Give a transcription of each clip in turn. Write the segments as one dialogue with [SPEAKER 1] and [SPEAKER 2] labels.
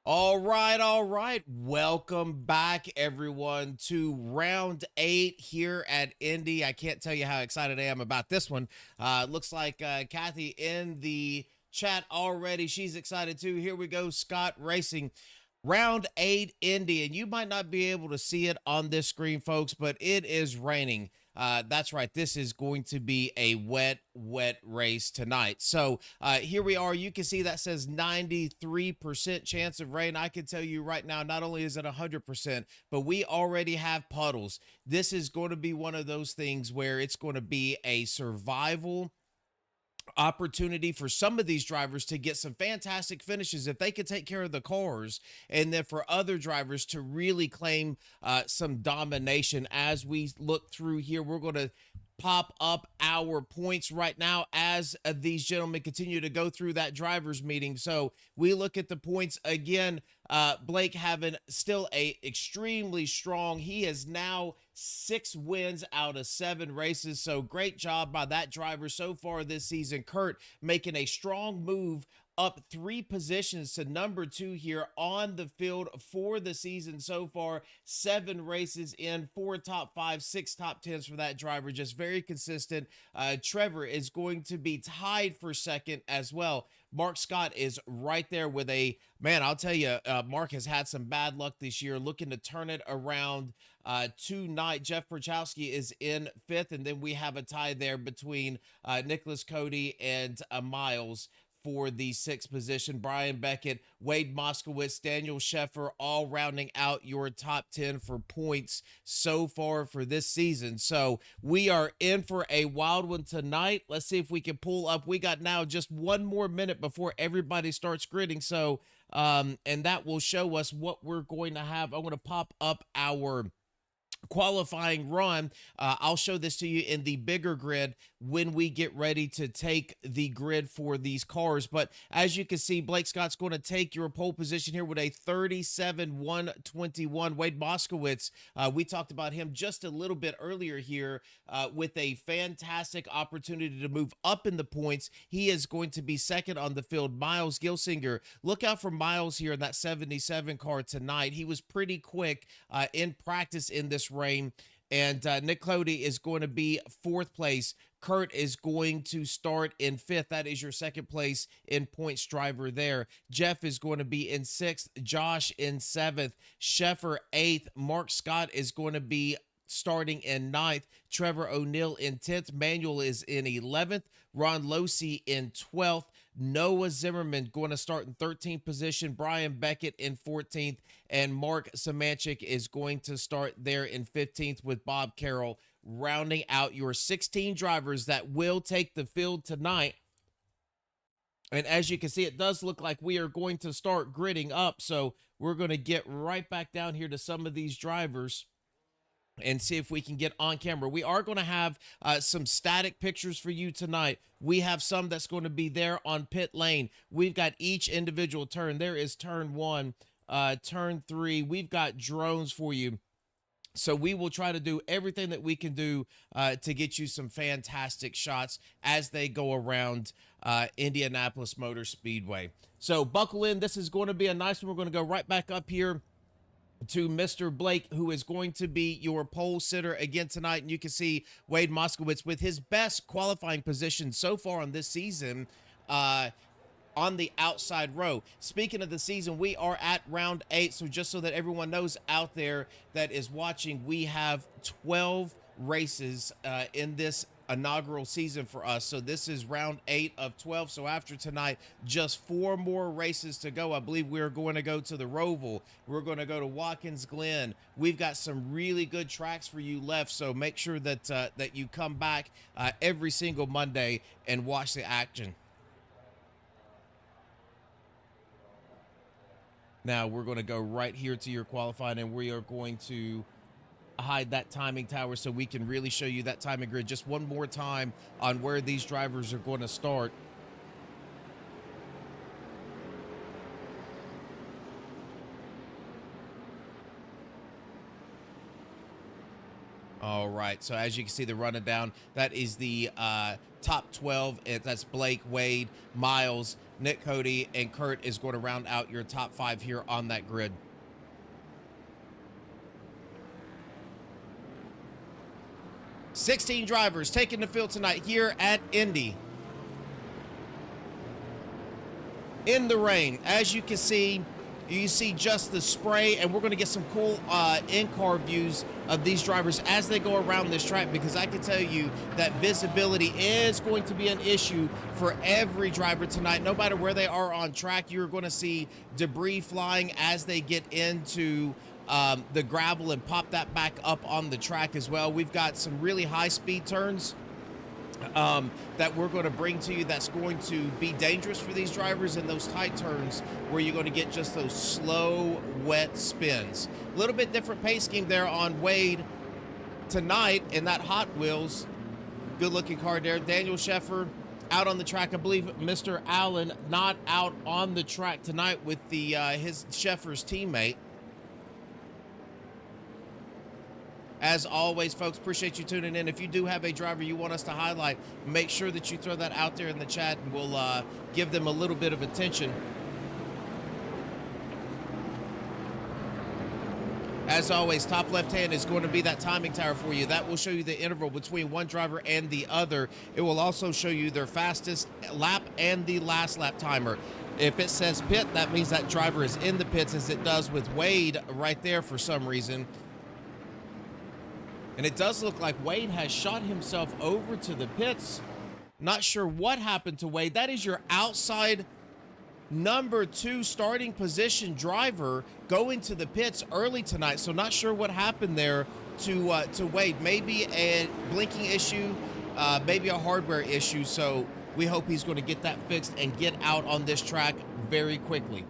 [SPEAKER 1] All right. Welcome back, everyone, to round 8 here at Indy. I can't tell you how excited I am about this one. Looks like Kathy in the chat already. She's excited too. Here we go, Scott Racing. Round 8 Indy, and you might not be able to see it on this screen, folks, but it is raining. That's right. This is going to be a wet race tonight. So here we are. You can see that says 93% chance of rain. I can tell you right now, not only is it 100%, but we already have puddles. This is going to be one of those things where it's going to be a survival opportunity for some of these drivers to get some fantastic finishes if they could take care of the cars, and then for other drivers to really claim some domination. As we look through here, we're going to pop up our points right now as these gentlemen continue to go through that drivers meeting. So we look at the points again. Blake having still a extremely strong. He is now 6 wins out of 7 races. So great job by that driver so far this season. Kurt making a strong move up 3 positions to number 2 here on the field for the season so far. 7 races in, 4 top 5, 6 top 10s for that driver. Just very consistent. Trevor is going to be tied for second as well. Mark Scott is right there with a, man, I'll tell you, Mark has had some bad luck this year, looking to turn it around tonight. Jeff Perchowski is in 5th, and then we have a tie there between Nicholas Cody and Miles for the 6th position. Brian Beckett, Wade Moskowitz, Daniel Sheffer, all rounding out your top 10 for points so far for this season. So we are in for a wild one tonight. Let's see if we can pull up. We got now just 1 more minute before everybody starts gridding. So, and that will show us what we're going to have. I'm going to pop up our qualifying run. I'll show this to you in the bigger grid when we get ready to take the grid for these cars. But as you can see, Blake Scott's going to take your pole position here with a 37-121. Wade Moskowitz, we talked about him just a little bit earlier here with a fantastic opportunity to move up in the points. He is going to be second on the field. Miles Gilsinger, look out for Miles here in that 77 car tonight. He was pretty quick in practice in this rain. And Nick Cody is going to be 4th place. Kurt is going to start in 5th. That is your 2nd place in points driver there. Jeff is going to be in 6th. Josh in 7th. Sheffer 8th. Mark Scott is going to be starting in 9th. Trevor O'Neill in 10th. Manuel is in 11th. Ron Losey in 12th. Noah Zimmerman going to start in 13th position. Brian Beckett in 14th. And Mark Samanchik is going to start there in 15th with Bob Carroll, rounding out your 16 drivers that will take the field tonight. And as you can see, it does look like we are going to start gridding up. So we're going to get right back down here to some of these drivers and see if we can get on camera. We are going to have some static pictures for you tonight. We have some that's going to be there on pit lane. We've got each individual turn. There is turn 1, turn 3. We've got drones for you. So we will try to do everything that we can do to get you some fantastic shots as they go around Indianapolis Motor Speedway. So buckle in. This is going to be a nice one. We're going to go right back up here to Mr. Blake, who is going to be your pole sitter again tonight. And you can see Wade Moskowitz with his best qualifying position so far on this season on the outside row. Speaking of the season, we are at round 8. So just so that everyone knows out there that is watching, we have 12 races in this inaugural season for us. So this is round 8 of 12. So after tonight, just 4 more races to go. I believe we're going to go to the Roval. We're going to go to Watkins Glen. We've got some really good tracks for you left. So make sure that that you come back every single Monday and watch the action. Now we're going to go right here to your qualifying, and we are going to hide that timing tower so we can really show you that timing grid just one more time on where these drivers are going to start. All right. So as you can see, the running down, that is the top 12. That's Blake, Wade, Miles, Nick Cody, and Kurt is going to round out your top 5 here on that grid. "16 drivers taking the field tonight here at Indy. In the rain, as you can see, you see just the spray, and we're going to get some cool in-car views of these drivers as they go around this track, because I can tell you that visibility is going to be an issue for every driver tonight. No matter where they are on track, you're going to see debris flying as they get into the gravel and pop that back up on the track as well. We've got some really high-speed turns that we're going to bring to you that's going to be dangerous for these drivers, in those tight turns where you're going to get just those slow, wet spins. A little bit different pace scheme there on Wade tonight in that Hot Wheels. Good looking car there. Daniel Sheffer out on the track. I believe Mr. Allen not out on the track tonight with the his Sheffer's teammate. As always, folks, appreciate you tuning in. If you do have a driver you want us to highlight, make sure that you throw that out there in the chat, and we'll give them a little bit of attention. As always, top left hand is going to be that timing tower for you. That will show you the interval between one driver and the other. It will also show you their fastest lap and the last lap timer. If it says pit, that means that driver is in the pits, as it does with Wade right there for some reason. And it does look like Wade has shot himself over to the pits. Not sure what happened to Wade. That is your outside number 2 starting position driver going to the pits early tonight. So not sure what happened there to Wade. Maybe a blinking issue, maybe a hardware issue. So we hope he's going to get that fixed and get out on this track very quickly.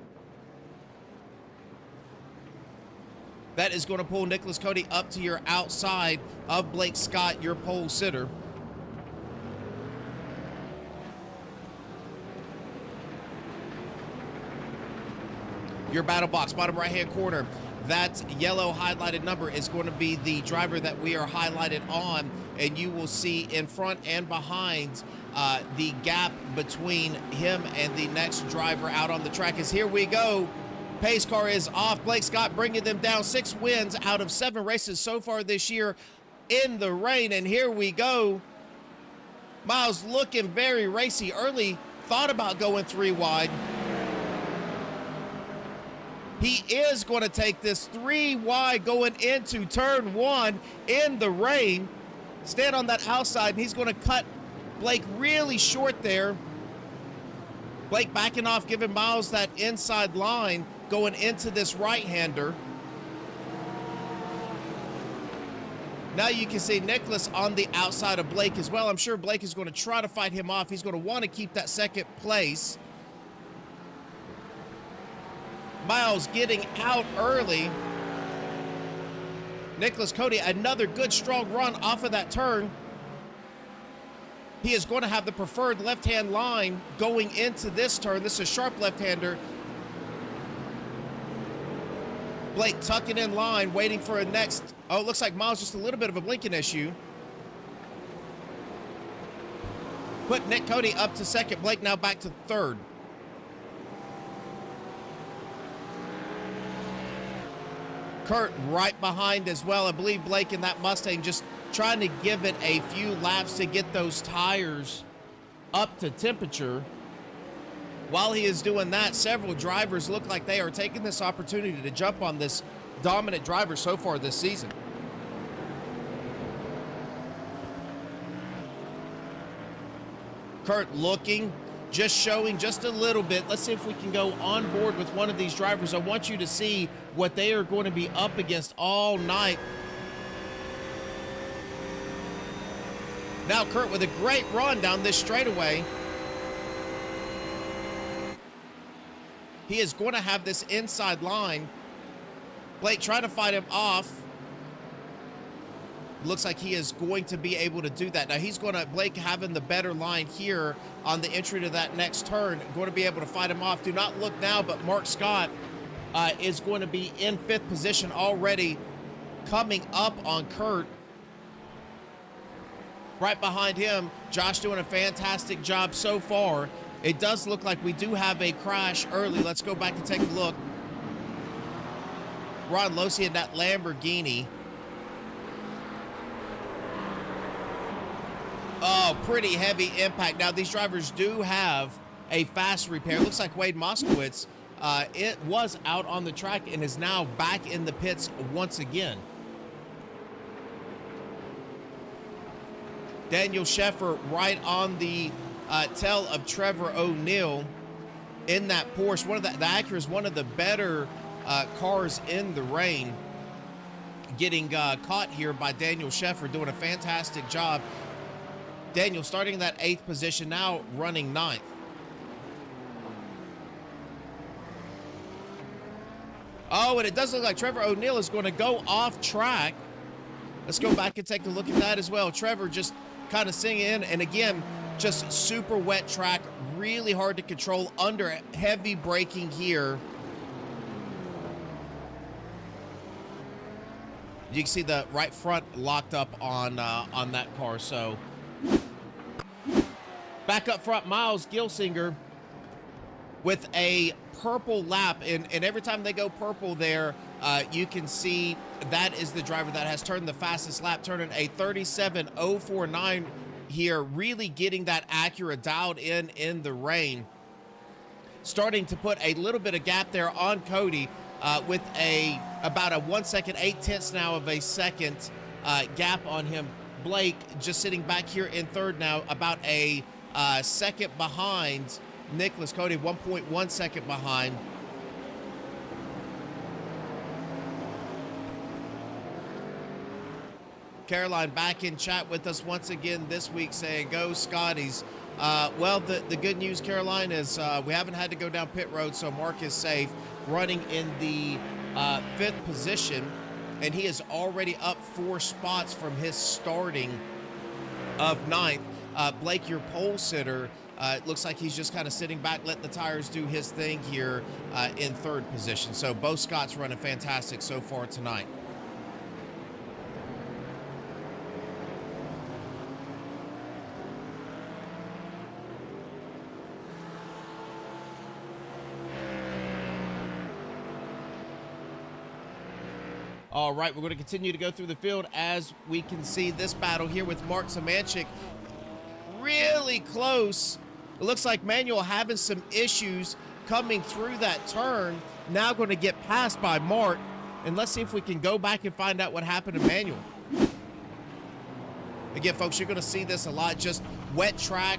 [SPEAKER 1] That is going to pull Nicholas Cody up to your outside of Blake Scott, your pole sitter. Your battle box, bottom right-hand corner, that yellow highlighted number is going to be the driver that we are highlighted on, and you will see in front and behind the gap between him and the next driver out on the track. As here we go. Pace car is off. Blake Scott bringing them down. 6 wins out of 7 races so far this year in the rain. And here we go. Miles looking very racy early. Thought about going 3 wide. He is going to take this 3 wide going into turn 1 in the rain. Stand on that outside, and he's going to cut Blake really short there. Blake backing off, giving Miles that inside line going into this right-hander. Now you can see Nicholas on the outside of Blake as well. I'm sure Blake is going to try to fight him off. He's going to want to keep that second place. Miles getting out early. Nicholas Cody, another good strong run off of that turn. He is going to have the preferred left-hand line going into this turn. This is a sharp left-hander. Blake tucking in line, waiting for a next. Oh, it looks like Miles just a little bit of a blinking issue. Put Nick Cody up to second. Blake now back to third. Kurt right behind as well. I believe Blake in that Mustang just trying to give it a few laps to get those tires up to temperature. While he is doing that, several drivers look like they are taking this opportunity to jump on this dominant driver so far this season. Kurt looking, just showing just a little bit. Let's see if we can go on board with one of these drivers. I want you to see what they are going to be up against all night. Now Kurt with a great run down this straightaway. He is going to have this inside line. Blake trying to fight him off. Looks like he is going to be able to do that. Now he's going to, Blake having the better line here on the entry to that next turn, going to be able to fight him off. Do not look now, but Mark Scott is going to be in 5th position already, coming up on Kurt. Right behind him, Josh doing a fantastic job so far. It does look like we do have a crash early. Let's go back and take a look. Ron Losi in that Lamborghini. Oh, pretty heavy impact. Now, these drivers do have a fast repair. Looks like Wade Moskowitz, it was out on the track and is now back in the pits once again. Daniel Sheffer right on the tail of Trevor O'Neill in that Porsche. The Acura is one of the better cars in the rain. Getting caught here by Daniel Sheffer, doing a fantastic job. Daniel starting in that 8th position, now running 9th. Oh, and it does look like Trevor O'Neill is going to go off track. Let's go back and take a look at that as well. Trevor just kind of singing in, and again, just super wet track, really hard to control under heavy braking here. You can see the right front locked up on that car. So back up front, Miles Gilsinger with a purple lap, and every time they go purple there, you can see that is the driver that has turned the fastest lap, turning a 37.049 here, really getting that Acura dialed in the rain. Starting to put a little bit of gap there on Cody with about a 1 second, 8/10 now of a second gap on him. Blake just sitting back here in third now, about a second behind Nicholas Cody, 1.1 second behind. Caroline back in chat with us once again this week saying, go Scotties. Well, the good news, Caroline, is we haven't had to go down pit road, so Mark is safe, running in the 5th position, and he is already up 4 spots from his starting of 9th. Blake, your pole sitter, it looks like he's just kind of sitting back, letting the tires do his thing here in 3rd position. So both Scots running fantastic so far tonight. All right, we're going to continue to go through the field as we can see this battle here with Mark Zamanchik. Really close. It looks like Manuel having some issues coming through that turn. Now going to get passed by Mark. And let's see if we can go back and find out what happened to Manuel. Again, folks, you're going to see this a lot. Just wet track,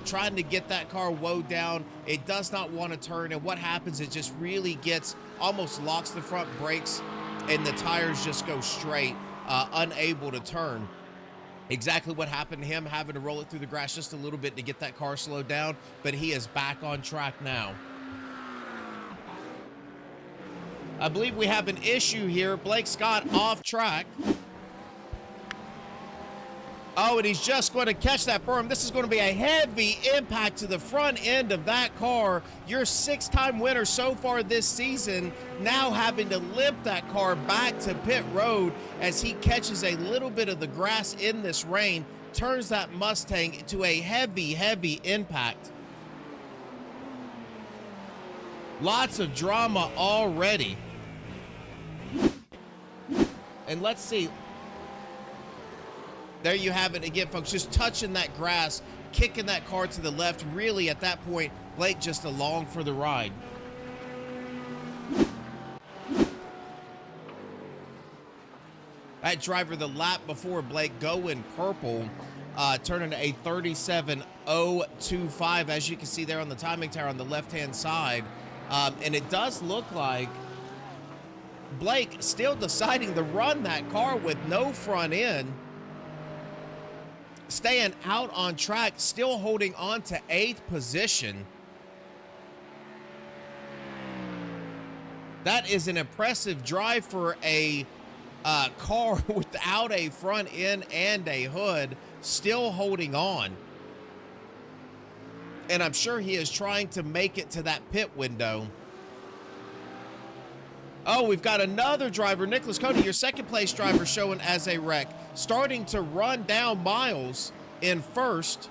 [SPEAKER 1] trying to get that car woed down. It does not want to turn. And what happens, it just really gets, almost locks the front brakes, and the tires just go straight, unable to turn. Exactly what happened to him, having to roll it through the grass just a little bit to get that car slowed down, but he is back on track now. I believe we have an issue here. Blake Scott off track. Oh, and he's just going to catch that berm. This is going to be a heavy impact to the front end of that car. Your 6-time winner so far this season, now having to limp that car back to pit road as he catches a little bit of the grass in this rain, turns that Mustang to a heavy, heavy impact. Lots of drama already. And let's see. There you have it again, folks, just touching that grass, kicking that car to the left. Really, at that point, Blake just along for the ride. That driver the lap before Blake going purple, turning a 37.025, as you can see there on the timing tower on the left-hand side. And it does look like Blake still deciding to run that car with no front end. Staying out on track, still holding on to 8th position. That is an impressive drive for a car without a front end and a hood, still holding on. And I'm sure he is trying to make it to that pit window. Oh, we've got another driver, Nicholas Cody, your 2nd place driver, showing as a wreck, starting to run down Miles. in first.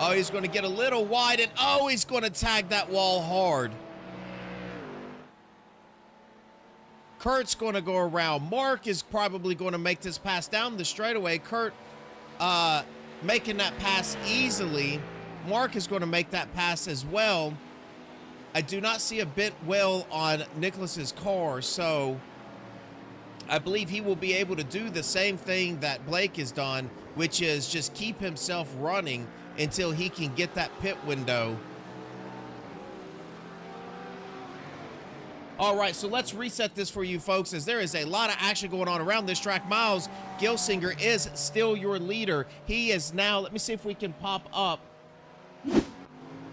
[SPEAKER 1] Oh, he's going to get a little wide, and oh, he's going to tag that wall hard. Kurt's going to go around. Mark is probably going to make this pass down the straightaway. Kurt making that pass easily. Mark is going to make that pass as well. I do not see a bent wheel on Nicholas's car, so I believe he will be able to do the same thing that Blake has done, which is just keep himself running until he can get that pit window. All right, so let's reset this for you folks, as there is a lot of action going on around this track. Miles Gilsinger is still your leader. He is now, let me see if we can pop up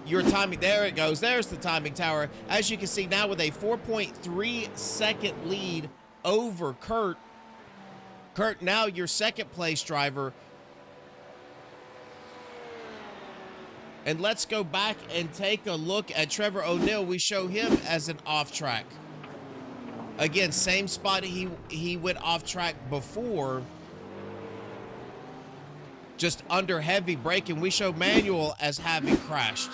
[SPEAKER 1] your timing. There it goes. There's the timing tower. As you can see now with a 4.3 second lead over Kurt. Kurt, now your second place driver. And let's go back and take a look at Trevor O'Neill. We show him as an off track. Again, same spot he went off track before. Just under heavy braking. We show Manuel as having crashed.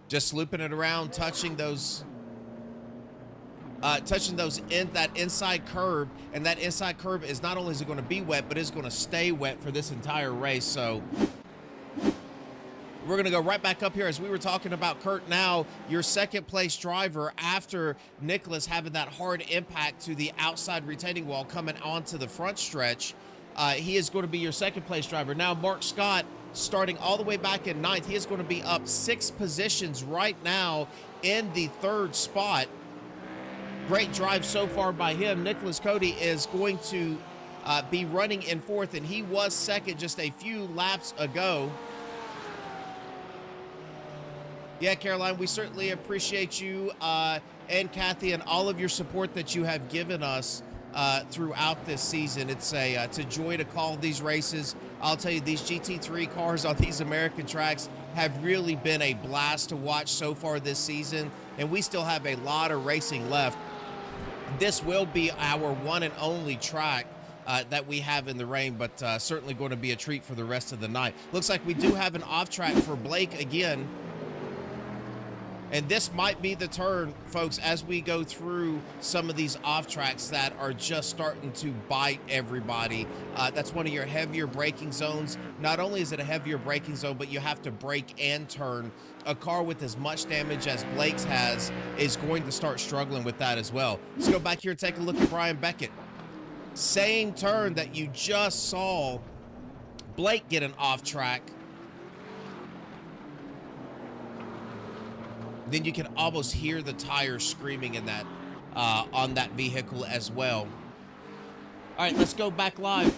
[SPEAKER 1] Just looping it around, touching those that inside curb, and that inside curb is not only is it going to be wet, but it's going to stay wet for this entire race. So we're going to go right back up here as we were talking about Kurt. Now your second place driver after Nicholas having that hard impact to the outside retaining wall coming onto the front stretch. He is going to be your second place driver. Now Mark Scott starting all the way back in ninth. He is going to be up 6 positions right now in the third spot. Great drive so far by him. Nicholas Cody is going to be running in fourth, and he was second just a few laps ago. Yeah, Caroline, we certainly appreciate you and Kathy and all of your support that you have given us throughout this season. It's a joy to call these races. I'll tell you, these GT3 cars on these American tracks have really been a blast to watch so far this season, and we still have a lot of racing left. This will be our one and only track that we have in the rain, but certainly going to be a treat for the rest of the night. Looks like we do have an off track for Blake again. And this might be the turn, folks, as we go through some of these off tracks that are just starting to bite everybody. That's one of your heavier braking zones. Not only is it a heavier braking zone, but you have to brake and turn. A car with as much damage as Blake's has is going to start struggling with that as well. Let's go back here and take a look at Brian Beckett. Same turn that you just saw Blake get an off track. Then you can almost hear the tires screaming in that on that vehicle as well. All right, let's go back live.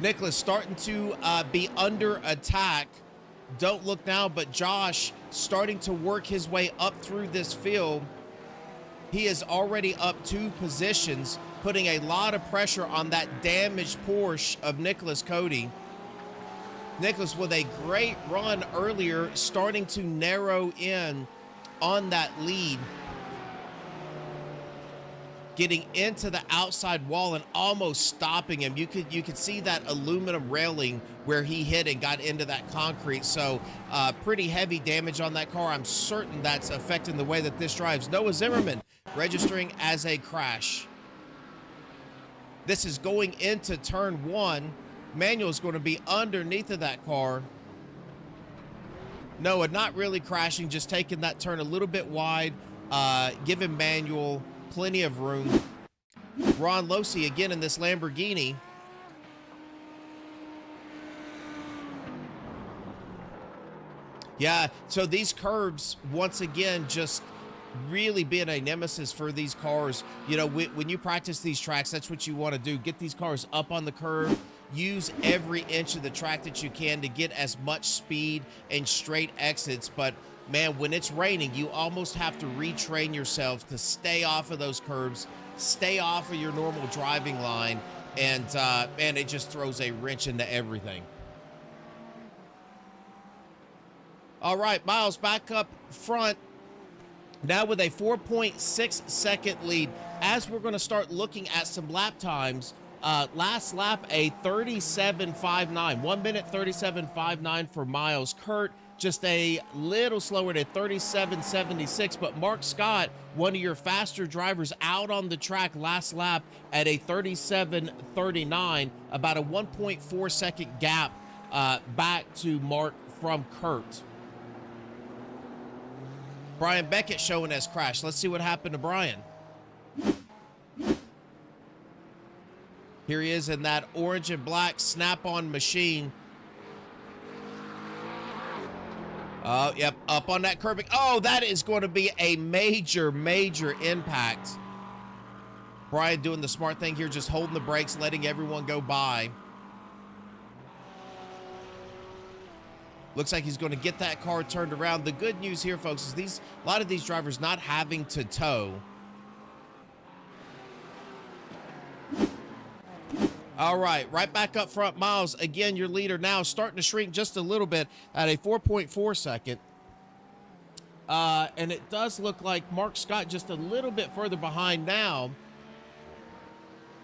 [SPEAKER 1] Nicholas starting to be under attack. Don't look now, but Josh starting to work his way up through this field. He is already up 2 positions, putting a lot of pressure on that damaged Porsche of Nicholas Cody. Nicholas with a great run earlier, starting to narrow in on that lead. Getting into the outside wall and almost stopping him. You could see that aluminum railing where he hit and got into that concrete. So pretty heavy damage on that car. I'm certain that's affecting the way that this drives. Noah Zimmerman registering as a crash. This is going into turn 1. Manuel is going to be underneath of that car. Noah not really crashing, just taking that turn a little bit wide, giving Manuel plenty of room. Ron Losi again in this Lamborghini. Yeah, so these curbs, once again, just really being a nemesis for these cars. You know, when you practice these tracks, that's what you want to do. Get these cars up on the curb. Use every inch of the track that you can to get as much speed and straight exits. But man, when it's raining, you almost have to retrain yourself to stay off of those curbs, stay off of your normal driving line, and man, it just throws a wrench into everything. All right, Miles back up front now with a 4.6 second lead. As we're going to start looking at some lap times, last lap a 37.59, 1 minute 37.59 for Miles. Kurt just a little slower at 37.76, but Mark Scott, one of your faster drivers out on the track last lap at a 37.39, about a 1.4 second gap back to Mark from Kurt. Brian Beckett showing us crash. Let's see what happened to Brian. Here he is in that orange and black snap-on machine. Oh, yep, up on that curbing. Oh, that is going to be a major, major impact. Brian doing the smart thing here, just holding the brakes, letting everyone go by. Looks like he's going to get that car turned around. The good news here, folks, is a lot of these drivers not having to tow. All right back up front, Miles. Again, your leader now starting to shrink just a little bit at a 4.4 second. And it does look like Mark Scott just a little bit further behind now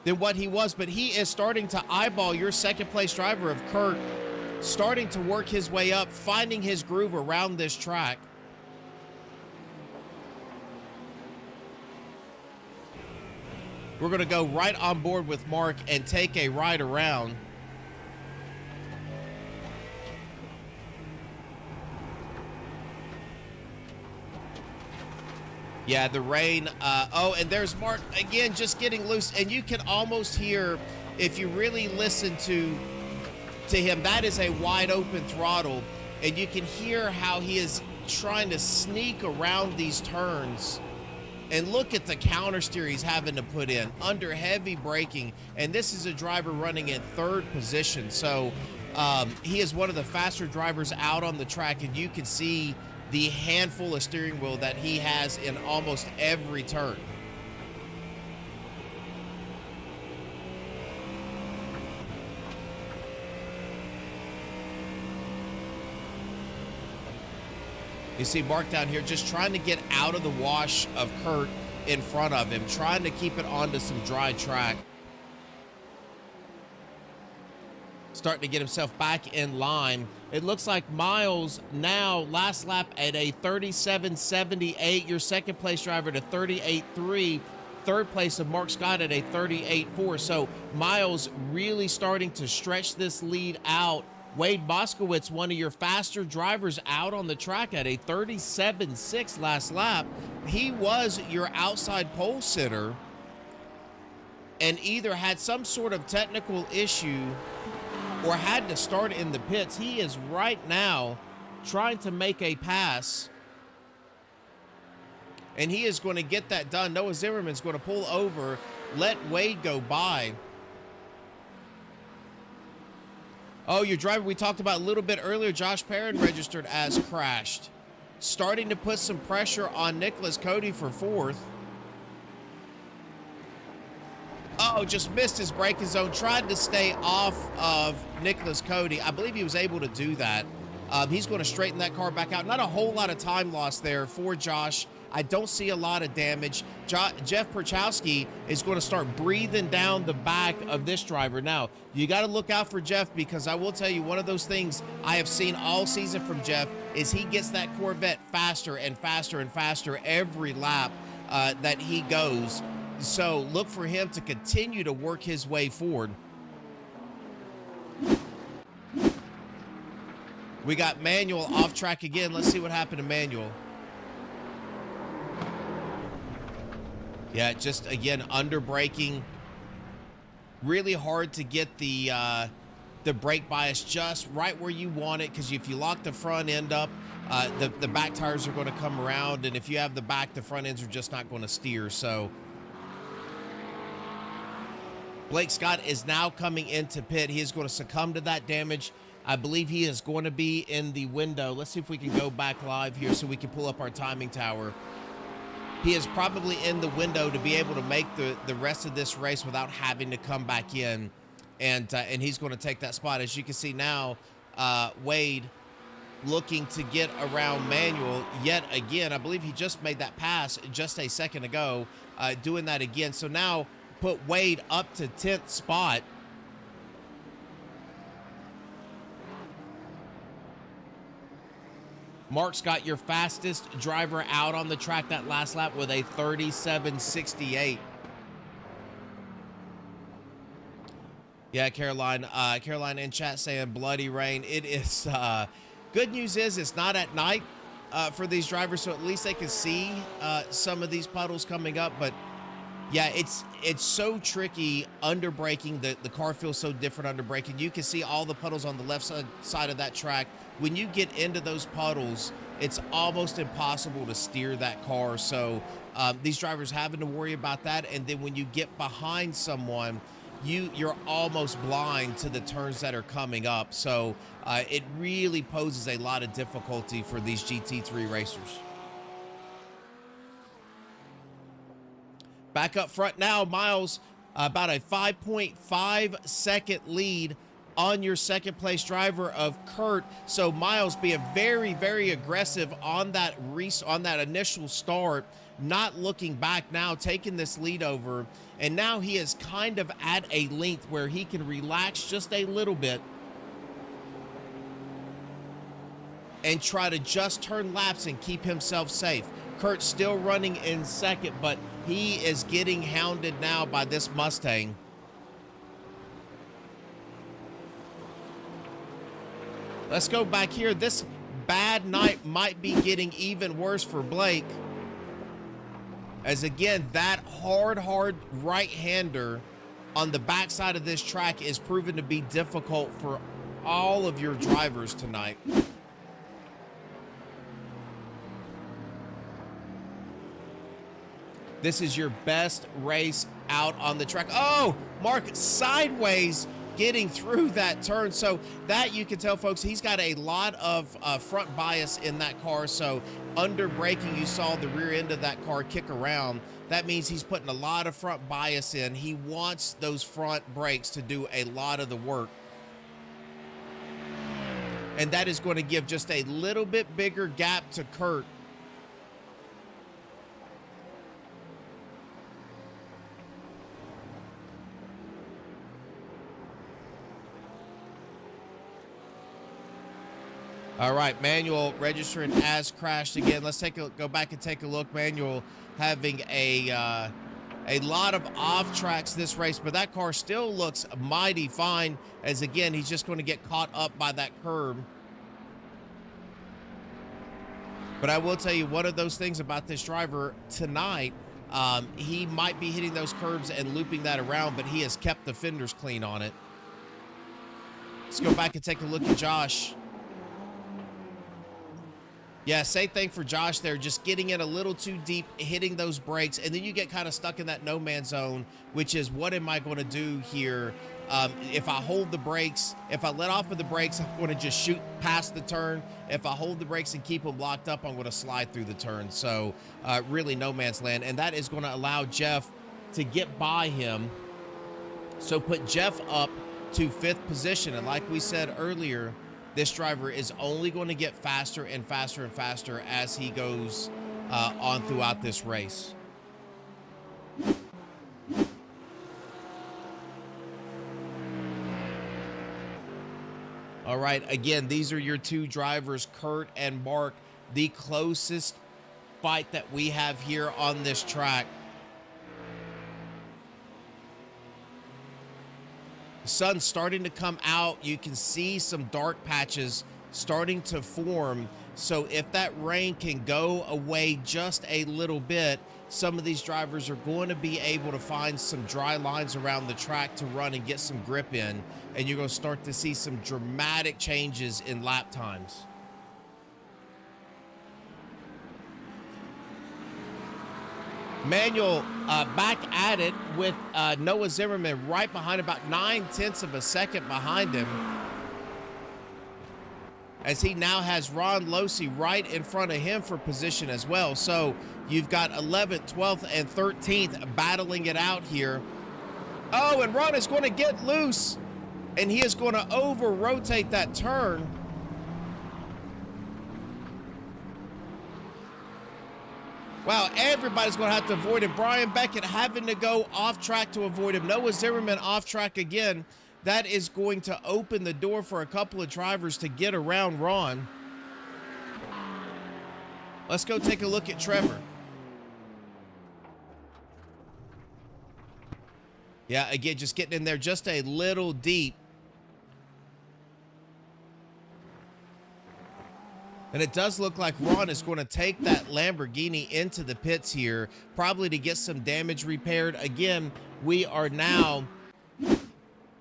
[SPEAKER 1] than what he was, but he is starting to eyeball your second place driver of Kurt, starting to work his way up, finding his groove around this track. We're going to go right on board with Mark and take a ride around. Yeah, the rain. Oh, and there's Mark again, just getting loose. And you can almost hear, if you really listen to him, that is a wide open throttle. And you can hear how he is trying to sneak around these turns. And look at the counter steer he's having to put in under heavy braking. And this is a driver running in third position. So he is one of the faster drivers out on the track. And you can see the handful of steering wheel that he has in almost every turn. You see Mark down here just trying to get out of the wash of Kurt in front of him, trying to keep it onto some dry track. Starting to get himself back in line. It looks like Miles now last lap at a 37.78. Your second place driver at a 38.3. Third place of Mark Scott at a 38.4. So Miles really starting to stretch this lead out. Wade Moskowitz, one of your faster drivers out on the track at a 37.6 last lap. He was your outside pole sitter and either had some sort of technical issue or had to start in the pits. He is right now trying to make a pass, and he is going to get that done. Noah Zimmerman's going to pull over, let Wade go by. Oh, your driver we talked about a little bit earlier, Josh Perrin, registered as crashed. Starting to put some pressure on Nicholas Cody for fourth. Oh, just missed his braking zone. Tried to stay off of Nicholas Cody. I believe he was able to do that. He's going to straighten that car back out. Not a whole lot of time lost there for Josh. I don't see a lot of damage. Jeff Perchowski is going to start breathing down the back of this driver. Now, you got to look out for Jeff, because I will tell you, one of those things I have seen all season from Jeff is he gets that Corvette faster and faster and faster every lap that he goes. So look for him to continue to work his way forward. We got Manuel off track again. Let's see what happened to Manuel. Yeah, just again under braking. Really hard to get the brake bias just right where you want it, because if you lock the front end up, the back tires are going to come around, and if you have the back, the front ends are just not going to steer. So Blake Scott is now coming into pit. He is going to succumb to that damage. I believe he is going to be in the window. Let's see if we can go back live here so we can pull up our timing tower. He is probably in the window to be able to make the rest of this race without having to come back in. And he's going to take that spot. As you can see now, Wade looking to get around Manuel yet again. I believe he just made that pass just a second ago, doing that again. So now put Wade up to 10th spot. Mark's got your fastest driver out on the track that last lap with a 37.68. Yeah, Caroline in chat saying bloody rain. It is, good news is it's not at night for these drivers, so at least they can see some of these puddles coming up. But yeah, it's so tricky under braking. The car feels so different under braking. You can see all the puddles on the left side of that track. When you get into those puddles, it's almost impossible to steer that car. So these drivers having to worry about that. And then when you get behind someone, you're almost blind to the turns that are coming up. So it really poses a lot of difficulty for these GT3 racers. Back up front now, Miles, about a 5.5 second lead on your second place driver of Kurt. So Miles being very, very aggressive on that initial start, not looking back now, taking this lead over. And now he is kind of at a length where he can relax just a little bit and try to just turn laps and keep himself safe. Kurt's still running in second, but he is getting hounded now by this Mustang. Let's go back here. This bad night might be getting even worse for Blake. As again, that hard right-hander on the backside of this track is proven to be difficult for all of your drivers tonight. This is your best race out on the track. Oh, Mark sideways getting through that turn. So that you can tell, folks, he's got a lot of front bias in that car. So under braking, you saw the rear end of that car kick around. That means he's putting a lot of front bias in. He wants those front brakes to do a lot of the work. And that is going to give just a little bit bigger gap to Kurt. All right, Manuel registering as crashed again. Let's go back and take a look. Manuel having a lot of off tracks this race, but that car still looks mighty fine. As again, he's just going to get caught up by that curb. But I will tell you, one of those things about this driver tonight, he might be hitting those curbs and looping that around, but he has kept the fenders clean on it. Let's go back and take a look at Josh. Yeah, same thing for Josh there, just getting in a little too deep, hitting those brakes, and then you get kind of stuck in that no man's zone, which is, what am I going to do here? If I hold the brakes, if I let off of the brakes, I'm going to just shoot past the turn. If I hold the brakes and keep them locked up, I'm going to slide through the turn. So really no man's land, and that is going to allow Jeff to get by him. So put Jeff up to 5th position, and like we said earlier, this driver is only going to get faster and faster and faster as he goes on throughout this race. All right, again, these are your two drivers, Kurt and Mark, the closest fight that we have here on this track. The sun's starting to come out. You can see some dark patches starting to form. So if that rain can go away just a little bit, some of these drivers are going to be able to find some dry lines around the track to run and get some grip in. And you're going to start to see some dramatic changes in lap times. Manuel back at it with Noah Zimmerman right behind, about 9/10 of a second behind him, as he now has Ron Losey right in front of him for position as well. So you've got 11th, 12th, and 13th battling it out here. Oh, and Ron is going to get loose, and he is going to over-rotate that turn. Wow, everybody's going to have to avoid him. Brian Beckett having to go off track to avoid him. Noah Zimmerman off track again. That is going to open the door for a couple of drivers to get around Ron. Let's go take a look at Trevor. Yeah, again, just getting in there just a little deep. And it does look like Ron is going to take that Lamborghini into the pits here, probably to get some damage repaired. Again, we are now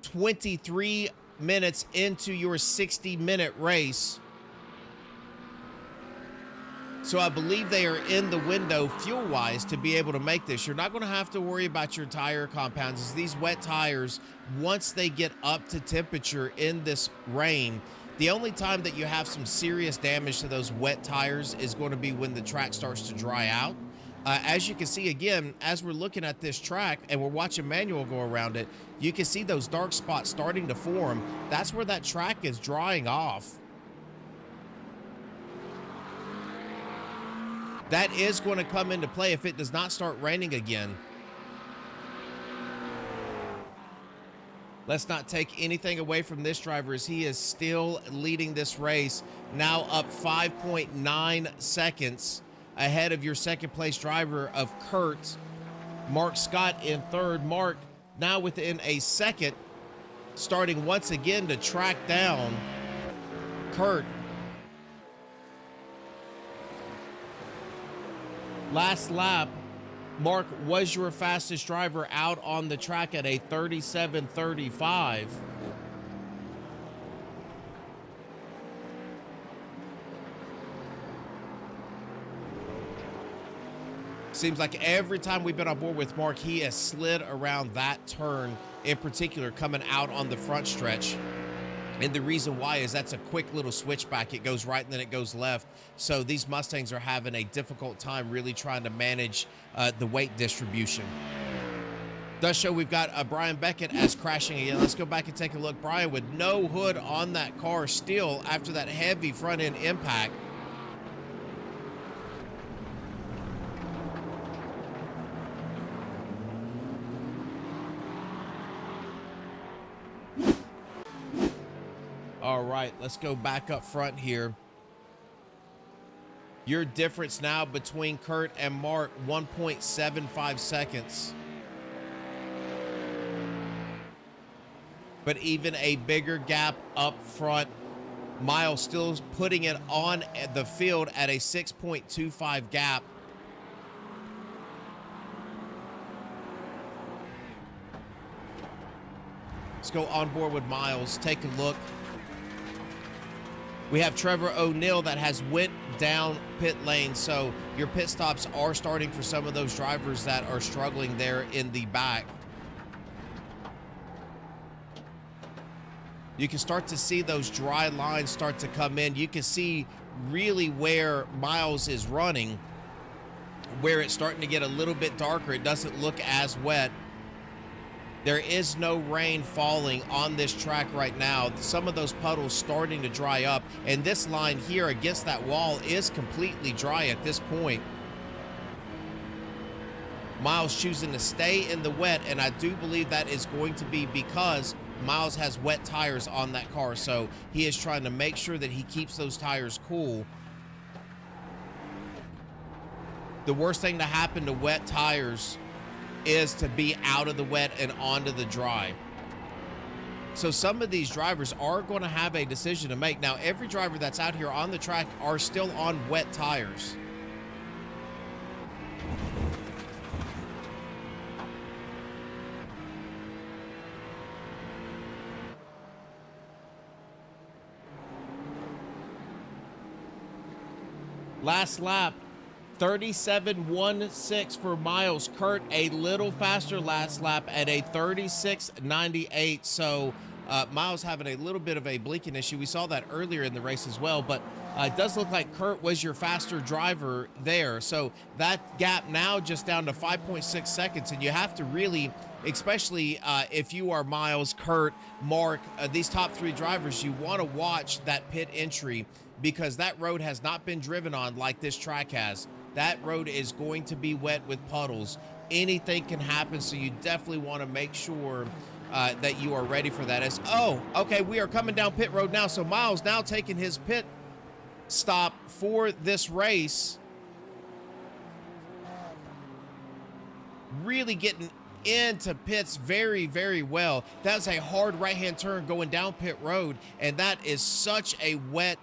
[SPEAKER 1] 23 minutes into your 60-minute race. So I believe they are in the window fuel-wise to be able to make this. You're not going to have to worry about your tire compounds, as these wet tires, once they get up to temperature in this rain, the only time that you have some serious damage to those wet tires is going to be when the track starts to dry out. As you can see, again, as we're looking at this track and we're watching Manuel go around it, you can see those dark spots starting to form. That's where that track is drying off. That is going to come into play if it does not start raining again. Let's not take anything away from this driver, as he is still leading this race, now up 5.9 seconds ahead of your second place driver of Kurt. Mark Scott in third. Mark now within a second, starting once again to track down Kurt. Last lap, Mark was your fastest driver out on the track at a 37:35. Seems like every time we've been on board with Mark, he has slid around that turn in particular, coming out on the front stretch. And the reason why is that's a quick little switchback. It goes right and then it goes left. So these Mustangs are having a difficult time really trying to manage the weight distribution. Does show we've got Brian Beckett as crashing again. Let's go back and take a look. Brian with no hood on that car still after that heavy front end impact. All right, let's go back up front here. Your difference now between Kurt and Mark, 1.75 seconds. But even a bigger gap up front. Miles still putting it on the field at a 6.25 gap. Let's go on board with Miles, take a look. We have Trevor O'Neill that has went down pit lane, so your pit stops are starting for some of those drivers that are struggling there in the back. You can start to see those dry lines start to come in. You can see really where Miles is running, where it's starting to get a little bit darker. It doesn't look as wet. There is no rain falling on this track right now. Some of those puddles starting to dry up, and this line here against that wall is completely dry at this point. Miles choosing to stay in the wet, and I do believe that is going to be because Miles has wet tires on that car, so he is trying to make sure that he keeps those tires cool. The worst thing to happen to wet tires is to be out of the wet and onto the dry. So some of these drivers are going to have a decision to make. Now, every driver that's out here on the track are still on wet tires. Last lap, 37.16 for Miles. Kurt a little faster last lap at a 36.98. So Miles having a little bit of a blinking issue. We saw that earlier in the race as well, but it does look like Kurt was your faster driver there. So that gap now just down to 5.6 seconds, and you have to really, especially if you are Miles, Kurt, Mark, these top three drivers, you want to watch that pit entry, because that road has not been driven on like this track has. that road is going to be wet with puddles. Anything can happen, so you definitely want to make sure that you are ready for that. Okay, we are coming down pit road now. So Miles now taking his pit stop for this race. Really getting into pits very, very well. That's a hard right-hand turn going down pit road, and that is such a wet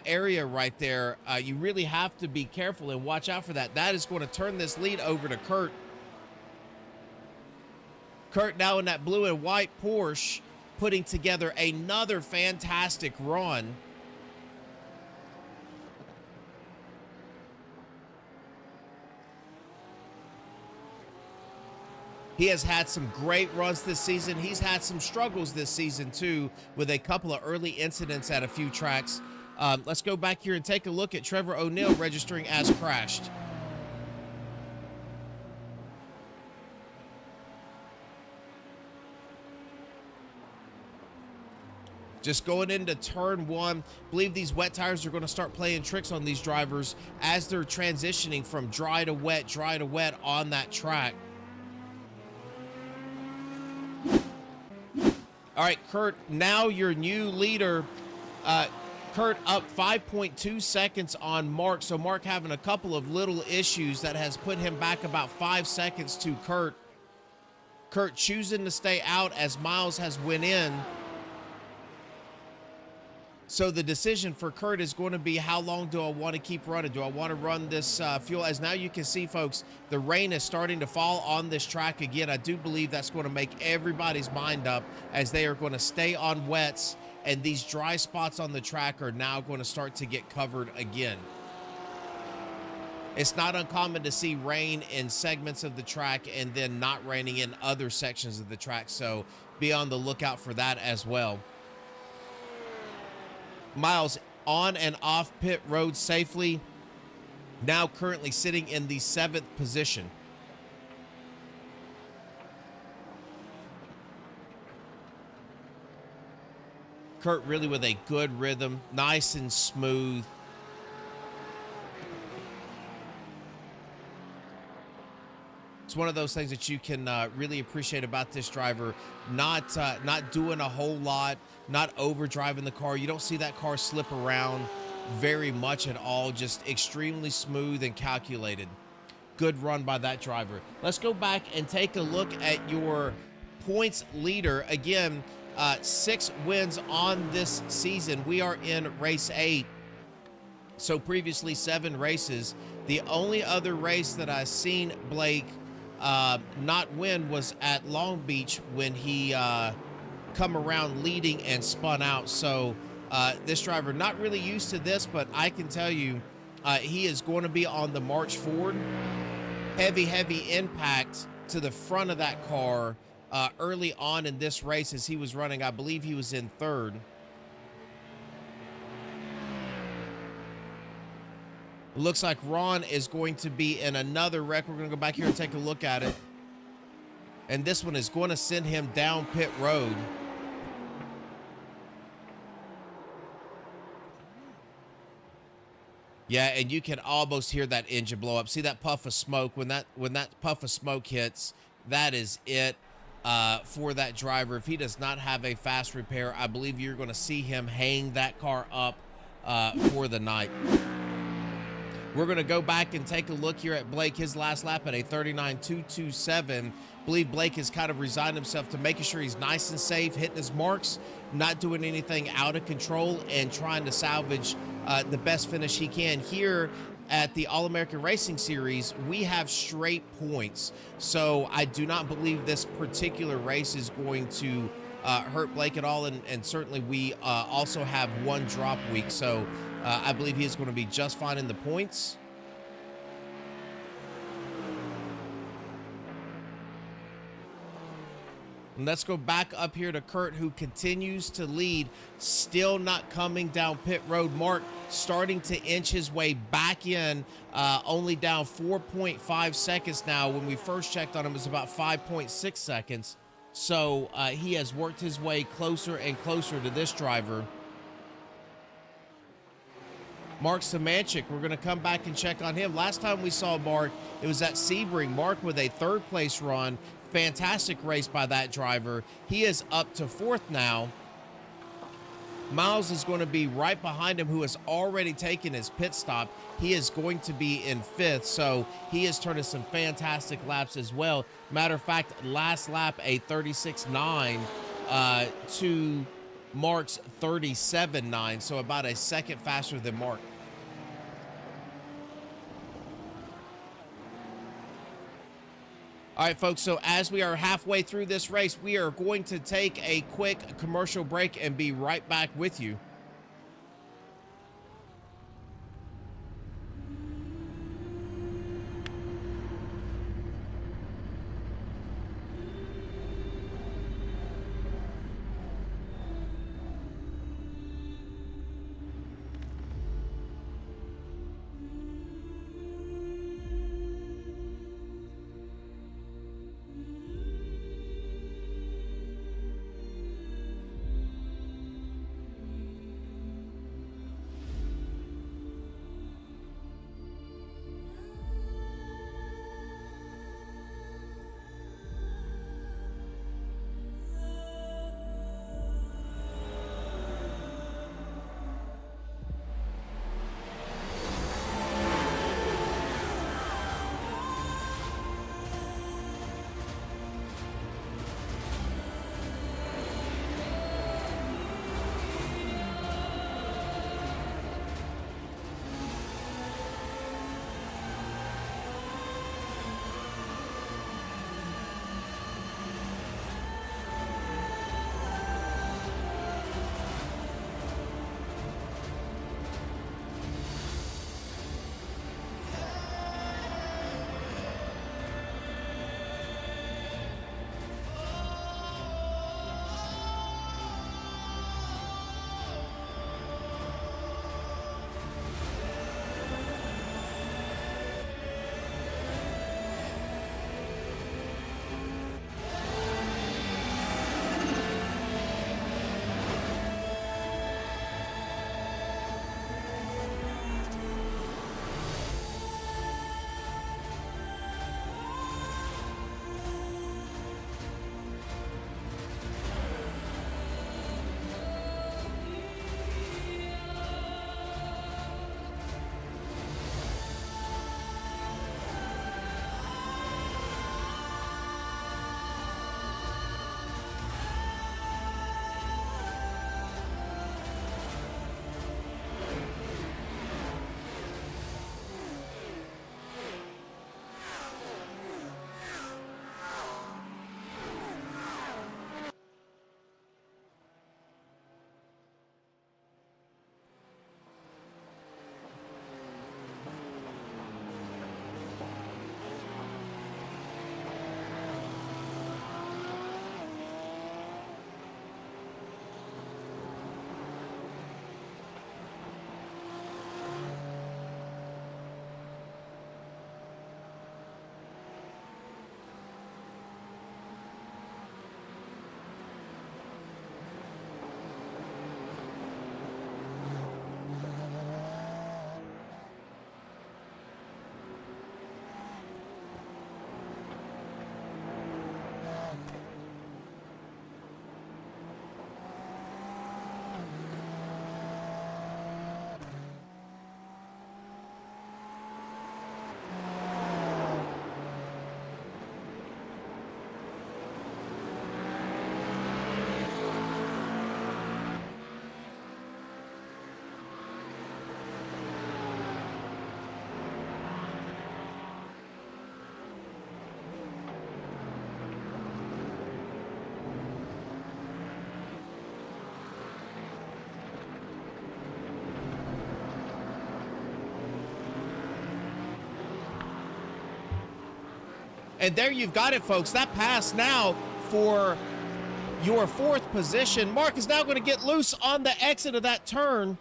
[SPEAKER 1] area right there. You really have to be careful and watch out for that. That is going to turn this lead over to Kurt. Kurt now in that blue and white Porsche, putting together another fantastic run. He has had some great runs this season. He's had some struggles this season too, with a couple of early incidents at a few tracks. Let's go back here and take a look at Trevor O'Neill registering as crashed. Just going into turn one, believe these wet tires are going to start playing tricks on these drivers as they're transitioning from dry to wet on that track. All right, Kurt, now your new leader. Kurt up 5.2 seconds on Mark. So Mark having a couple of little issues that has put him back about 5 seconds to Kurt. Kurt choosing to stay out as Miles has went in. So the decision for Kurt is going to be, how long do I want to keep running? Do I want to run this fuel? As now you can see, folks, the rain is starting to fall on this track again. I do believe that's going to make everybody's mind up, as they are going to stay on wets, and these dry spots on the track are now going to start to get covered again. It's not uncommon to see rain in segments of the track and then not raining in other sections of the track. So be on the lookout for that as well. Miles on and off pit road safely, now currently sitting in the 7th position. Kurt really with a good rhythm, nice and smooth. It's one of those things that you can really appreciate about this driver. Not doing a whole lot, not over driving the car. You don't see that car slip around very much at all. Just extremely smooth and calculated. Good run by that driver. Let's go back and take a look at your points leader. Again, 6 wins on this season. We are in race 8. So previously 7 races. The only other race that I've seen Blake not win was at Long Beach, when he come around leading and spun out. So this driver not really used to this, but I can tell you he is going to be on the march forward. Heavy impact to the front of that car early on in this race as he was running. I believe he was in 3rd. Looks like Ron is going to be in another wreck. We're going to go back here and take a look at it. And this one is going to send him down pit road. Yeah, and you can almost hear that engine blow up. See that puff of smoke? When that puff of smoke hits, that is it for that driver. If he does not have a fast repair, I believe you're going to see him hang that car up for the night. We're going to go back and take a look here at Blake. His last lap at a 39.227. I believe Blake has kind of resigned himself to making sure he's nice and safe, hitting his marks, not doing anything out of control, and trying to salvage the best finish he can. Here at the All-American Racing Series, we have straight points. So I do not believe this particular race is going to hurt Blake at all. And certainly we also have 1 drop week. So I believe he is going to be just fine in the points. And let's go back up here to Kurt, who continues to lead, still not coming down pit road. Mark starting to inch his way back in, only down 4.5 seconds now. When we first checked on him, it was about 5.6 seconds. So he has worked his way closer and closer to this driver. Mark Samanchik. We're going to come back and check on him. Last time we saw Mark, it was at Sebring. Mark with a third place run. Fantastic race by that driver. He is up to fourth now. Miles is going to be right behind him, who has already taken his pit stop. He is going to be in fifth, so he is turning some fantastic laps as well. Matter of fact, last lap, a 36.9 to Mark's 37.9, so about a second faster than Mark. All right, folks, so as we are halfway through this race, we are going to take a quick commercial break and be right back with you. And there you've got it, folks. That pass now for your fourth position. Mark is now going to get loose on the exit of that turn.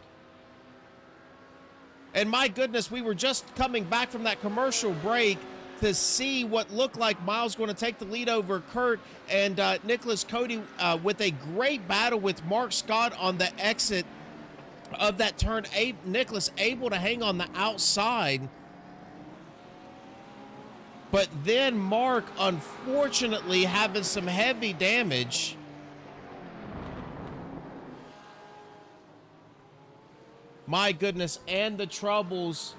[SPEAKER 1] And my goodness, we were just coming back from that commercial break to see what looked like Miles going to take the lead over Kurt and Nicholas Cody with a great battle with Mark Scott on the exit of that turn. Nicholas able to hang on the outside. But then Mark, unfortunately, having some heavy damage. My goodness, and the troubles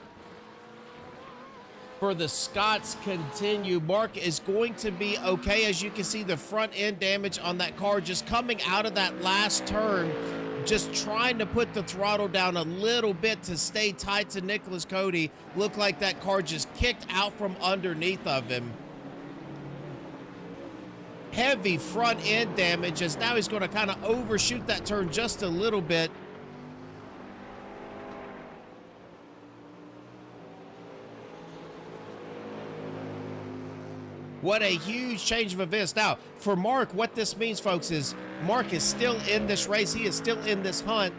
[SPEAKER 1] for the Scots continue. Mark is going to be okay. As you can see, the front end damage on that car just coming out of that last turn, just trying to put the throttle down a little bit to stay tight to Nicholas Cody. Looked like that car just kicked out from underneath of him. Heavy front end damage, as now he's going to kind of overshoot that turn just a little bit. What a huge change of events. Now, for Mark, what this means, folks, is Mark is still in this race. He is still in this hunt.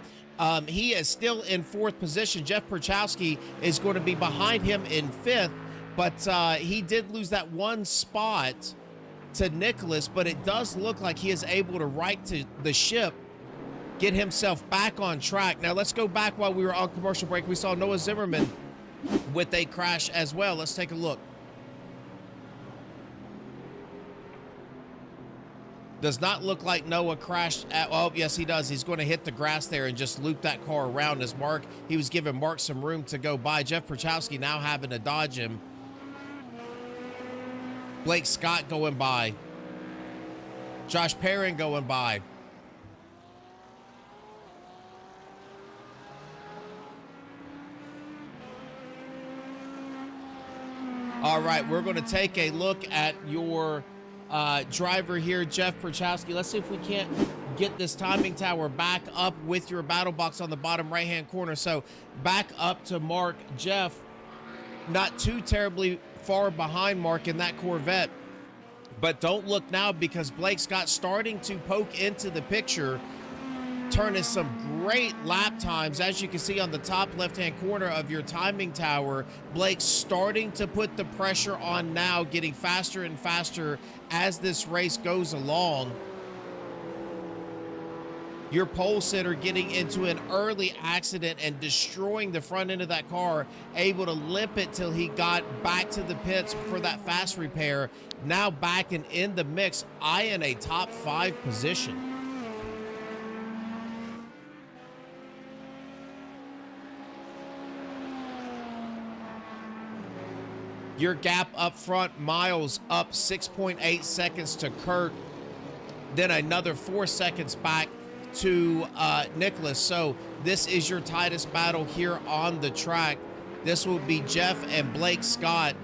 [SPEAKER 1] He is still in 4th position. Jeff Perchowski is going to be behind him in 5th, but he did lose that 1 spot to Nicholas, but it does look like he is able to right to the ship, get himself back on track. Now, let's go back while we were on commercial break. We saw Noah Zimmerman with a crash as well. Let's take a look. Does not look like Noah crashed at, oh, yes, he does. He's going to hit the grass there and just loop that car around as Mark. He was giving Mark some room to go by. Jeff Perchowski now having to dodge him. Blake Scott going by. Josh Perrin going by. All right, we're going to take a look at your driver here, Jeff Perchowski. Let's see if we can't get this timing tower back up with your battle box on the bottom right-hand corner. So back up to Mark. Jeff, not too terribly far behind Mark in that Corvette, but don't look now because Blake Scott starting to poke into the picture, turning some great lap times. As you can see on the top left-hand corner of your timing tower, Blake starting to put the pressure on now, getting faster and faster as this race goes along. Your pole sitter getting into an early accident and destroying the front end of that car, able to limp it till he got back to the pits for that fast repair. Now back and in the mix, eyeing a top 5 position. Your gap up front, Miles up 6.8 seconds to Kurt, then another 4 seconds back to Nicholas. So this is your tightest battle here on the track. This will be Jeff and Blake Scott.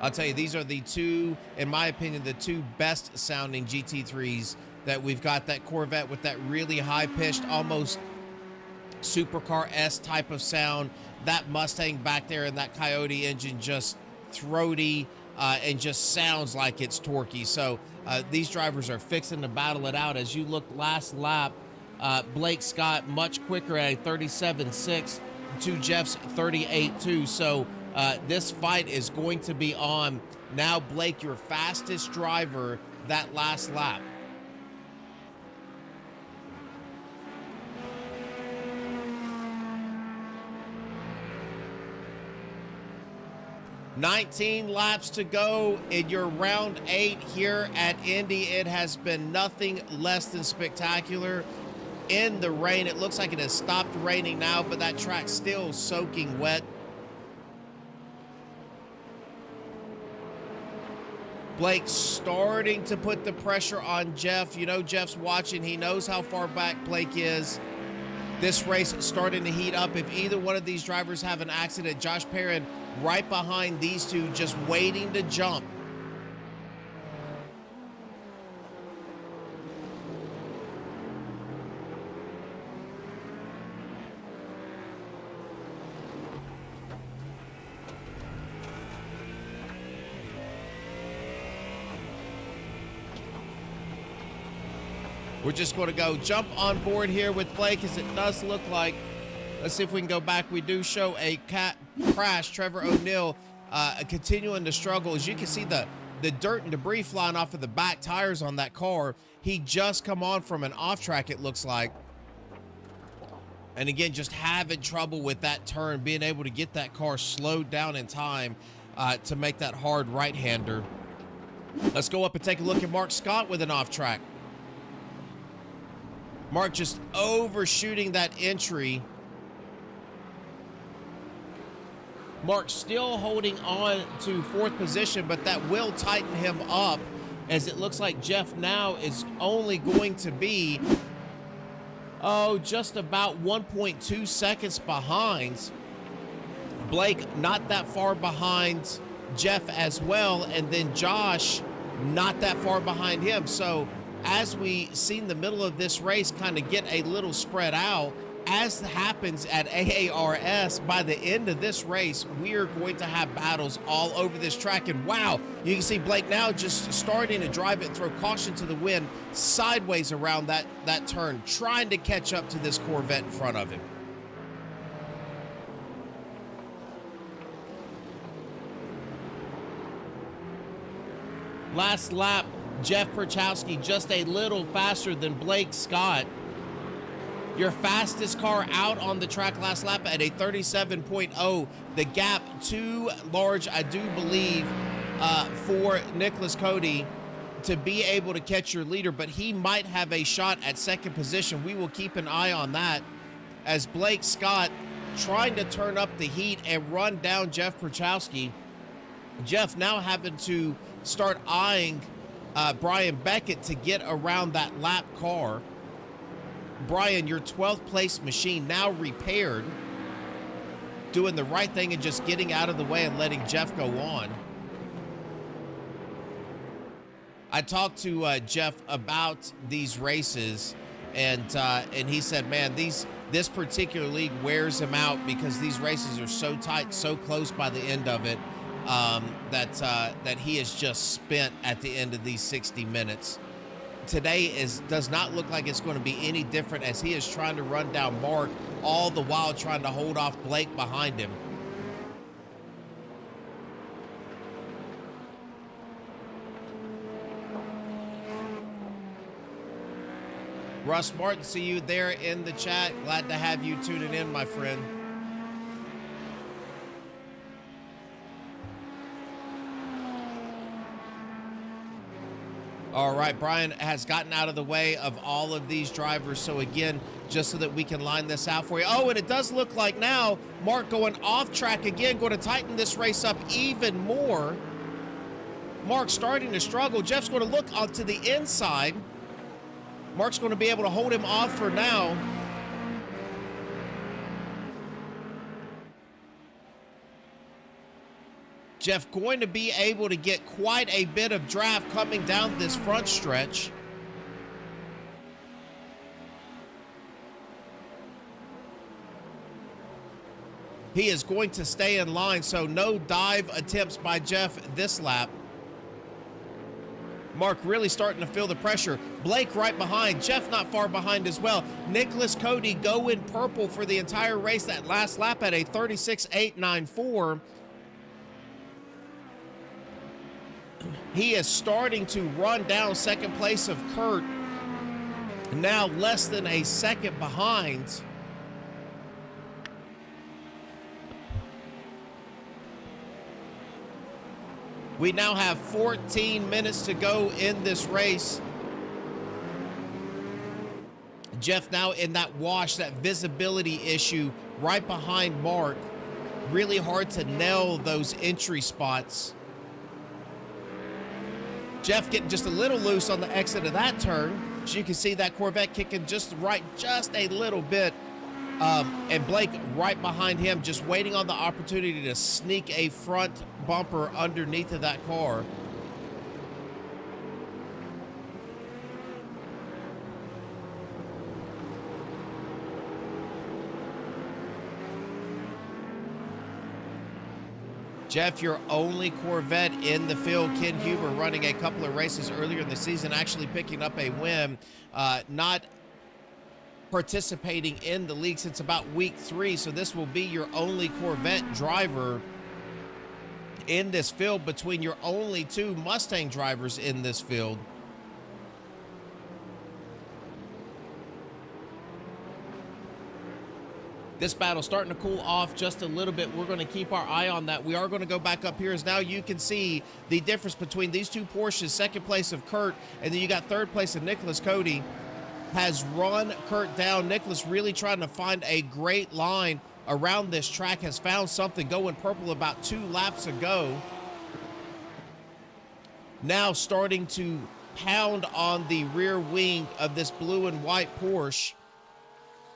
[SPEAKER 1] I'll tell you, these are the two, in my opinion, the two best sounding GT3s that we've got. That Corvette with that really high-pitched, almost supercar-esque type of sound. That Mustang back there in that Coyote engine, just throaty and just sounds like it's torquey. So these drivers are fixing to battle it out. As you look last lap, Blake Scott much quicker at a 37.6 to Jeff's 38.2. So this fight is going to be on. Now, Blake, your fastest driver that last lap. $19 laps to go in your round 8 here at Indy. It has been nothing less than spectacular in the rain. It looks like it has stopped raining now, but that track's still soaking wet. Blake starting to put the pressure on Jeff. You know, Jeff's watching. He knows how far back Blake is. This race is starting to heat up. If either one of these drivers have an accident, Josh Perrin right behind these two, just waiting to jump. We're just going to go jump on board here with Blake, as it does look like. Let's see if we can go back. We do show a crash. Trevor O'Neill continuing to struggle. As you can see, the the dirt and debris flying off of the back tires on that car. He just come on from an off track, it looks like. And again, just having trouble with that turn, being able to get that car slowed down in time to make that hard right-hander. Let's go up and take a look at Mark Scott with an off track. Mark just overshooting that entry. Mark still holding on to 4th position, but that will tighten him up, as it looks like Jeff now is only going to be, just about 1.2 seconds behind. Blake not that far behind Jeff as well, and then Josh not that far behind him. So as we seen the middle of this race kind of get a little spread out, as happens at AARS, by the end of this race, we are going to have battles all over this track. And wow, you can see Blake now just starting to drive it and throw caution to the wind sideways around that turn, trying to catch up to this Corvette in front of him. Last lap, Jeff Perchowski just a little faster than Blake Scott. Your fastest car out on the track last lap at a 37.0. The gap too large, I do believe, for Nicholas Cody to be able to catch your leader, but he might have a shot at 2nd position. We will keep an eye on that, as Blake Scott trying to turn up the heat and run down Jeff Perchowski. Jeff now having to start eyeing Brian Beckett to get around that lap car. Brian, your 12th place machine now repaired, doing the right thing and just getting out of the way and letting Jeff go on. I talked to Jeff about these races, and he said, man, this particular league wears him out, because these races are so tight, so close by the end of it, that he is just spent at the end of these 60 minutes. Today does not look like it's going to be any different, as he is trying to run down Mark, all the while trying to hold off Blake behind him. Russ Martin, see you there in the chat. Glad to have you tuning in, my friend. All right, Brian has gotten out of the way of all of these drivers. So again, just so that we can line this out for you. Oh, and it does look like now Mark going off track again, going to tighten this race up even more. Mark starting to struggle. Jeff's going to look onto the inside. Mark's going to be able to hold him off for now. Jeff going to be able to get quite a bit of draft coming down this front stretch. He is going to stay in line, so no dive attempts by Jeff this lap. Mark really starting to feel the pressure. Blake right behind. Jeff not far behind as well. Nicholas Cody go in purple for the entire race that last lap at a 36.894. He is starting to run down 2nd place of Kurt, now less than a second behind. We now have 14 minutes to go in this race. Jeff now in that wash, that visibility issue right behind Mark. Really hard to nail those entry spots. Jeff getting just a little loose on the exit of that turn. So you can see that Corvette kicking just right, just a little bit. And Blake right behind him, just waiting on the opportunity to sneak a front bumper underneath of that car. Jeff, your only Corvette in the field. Ken Huber running a couple of races earlier in the season, actually picking up a win. Not participating in the league since about week 3, so this will be your only Corvette driver in this field between your only two Mustang drivers in this field. This battle starting to cool off just a little bit. We're going to keep our eye on that. We are going to go back up here as now you can see the difference between these two Porsches. Second place of Kurt, and then you got third place of Nicholas Cody has run Kurt down. Nicholas really trying to find a great line around this track, has found something going purple about 2 laps ago. Now starting to pound on the rear wing of this blue and white Porsche.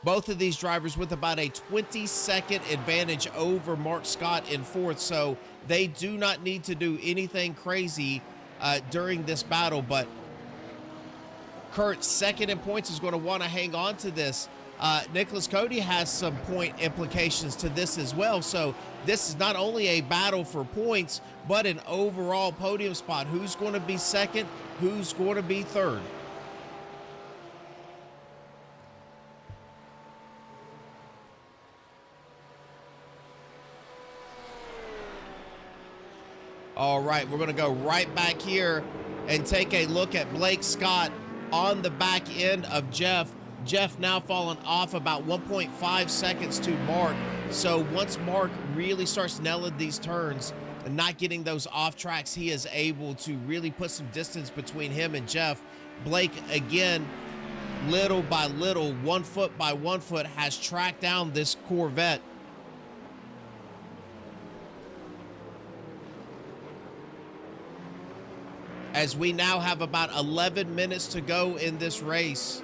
[SPEAKER 1] Both of these drivers with about a 20-second advantage over Mark Scott in fourth, so they do not need to do anything crazy during this battle. But Kurt, second in points, is going to want to hang on to this. Nicholas Cody has some point implications to this as well, so this is not only a battle for points, but an overall podium spot. Who's going to be second? Who's going to be third? All right, we're going to go right back here and take a look at Blake Scott on the back end of Jeff. Jeff now falling off about 1.5 seconds to Mark. So once Mark really starts nailing these turns and not getting those off tracks, he is able to really put some distance between him and Jeff. Blake, again, little by little, 1 foot by 1 foot, has tracked down this Corvette. As we now have about 11 minutes to go in this race.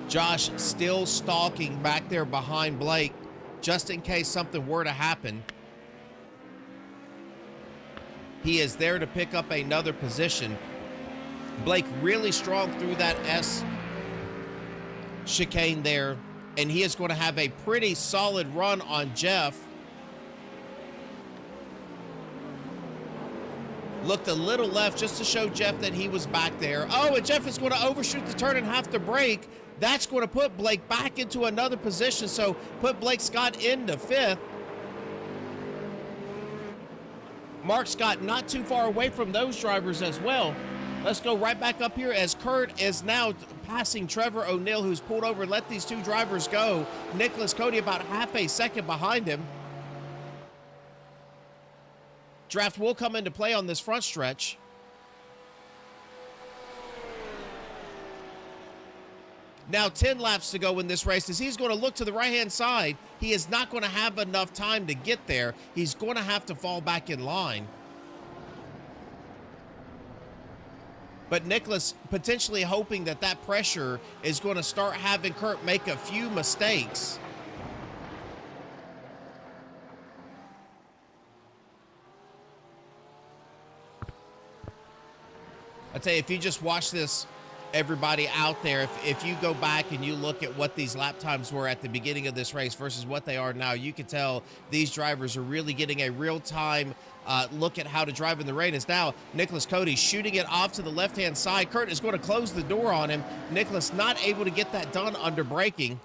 [SPEAKER 1] Josh still stalking back there behind Blake, just in case something were to happen. He is there to pick up another position. Blake really strong through that S chicane there, and he is going to have a pretty solid run on Jeff. Looked a little left just to show Jeff that he was back there. Oh, and Jeff is going to overshoot the turn and have to brake. That's going to put Blake back into another position, so put Blake Scott into fifth. Mark Scott not too far away from those drivers as well. Let's go right back up here as Kurt is now passing Trevor O'Neill, who's pulled over and let these two drivers go. Nicholas Cody about half a second behind him. Draft will come into play on this front stretch. Now 10 laps to go in this race as he's going to look to the right-hand side. He is not going to have enough time to get there. He's going to have to fall back in line. But Nicholas potentially hoping that that pressure is going to start having Kurt make a few mistakes. I tell you, if you just watch this, everybody out there, if you go back and you look at what these lap times were at the beginning of this race versus what they are now, you can tell these drivers are really getting a real-time look at how to drive in the rain. As now Nicholas Cody shooting it off to the left-hand side. Kurt is going to close the door on him. Nicholas not able to get that done under braking.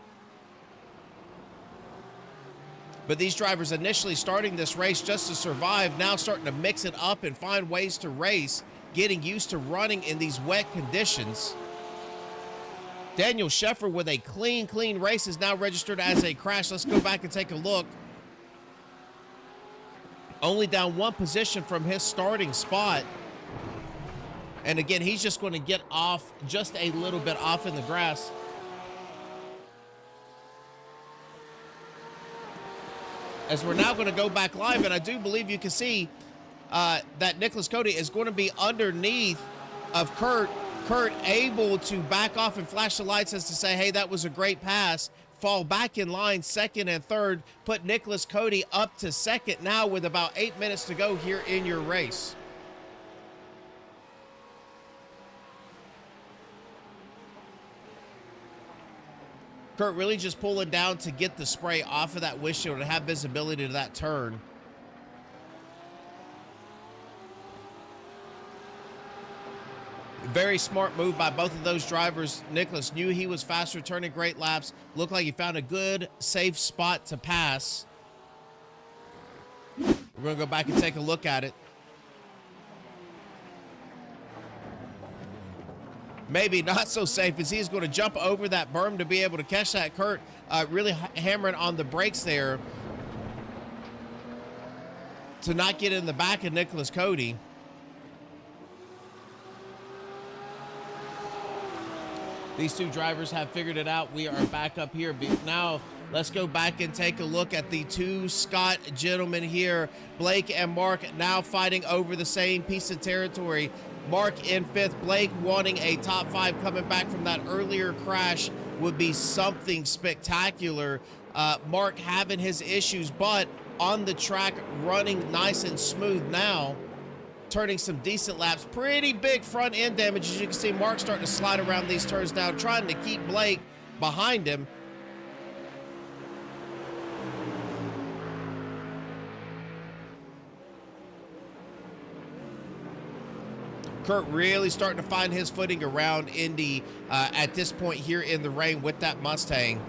[SPEAKER 1] But these drivers initially starting this race just to survive, now starting to mix it up and find ways to race, getting used to running in these wet conditions. Daniel Sheffer with a clean race is now registered as a crash. Let's go back and take a look. Only down one position from his starting spot. And again, he's just going to get off just a little bit off in the grass. As we're now going to go back live, and I do believe you can see that Nicholas Cody is going to be underneath of Kurt. Kurt able to back off and flash the lights as to say, hey, that was a great pass. Fall back in line, second and third. Put Nicholas Cody up to second now with about 8 minutes to go here in your race. Kurt really just pulling down to get the spray off of that windshield and have visibility to that turn. Very smart move by both of those drivers. Nicholas knew he was faster, turning great laps. Looked like he found a good, safe spot to pass. We're going to go back and take a look at it. Maybe not so safe as he's going to jump over that berm to be able to catch that. Kurt really hammering on the brakes there to not get in the back of Nicholas Cody. These two drivers have figured it out. We are back up here. Now, let's go back and take a look at the two Scott gentlemen here. Blake and Mark now fighting over the same piece of territory. Mark in fifth. Blake wanting a top five, coming back from that earlier crash would be something spectacular. Mark having his issues, but on the track running nice and smooth now, turning some decent laps. Pretty big front end damage. As you can see, Mark starting to slide around these turns now, trying to keep Blake behind him. Kurt really starting to find his footing around Indy at this point here in the rain with that Mustang.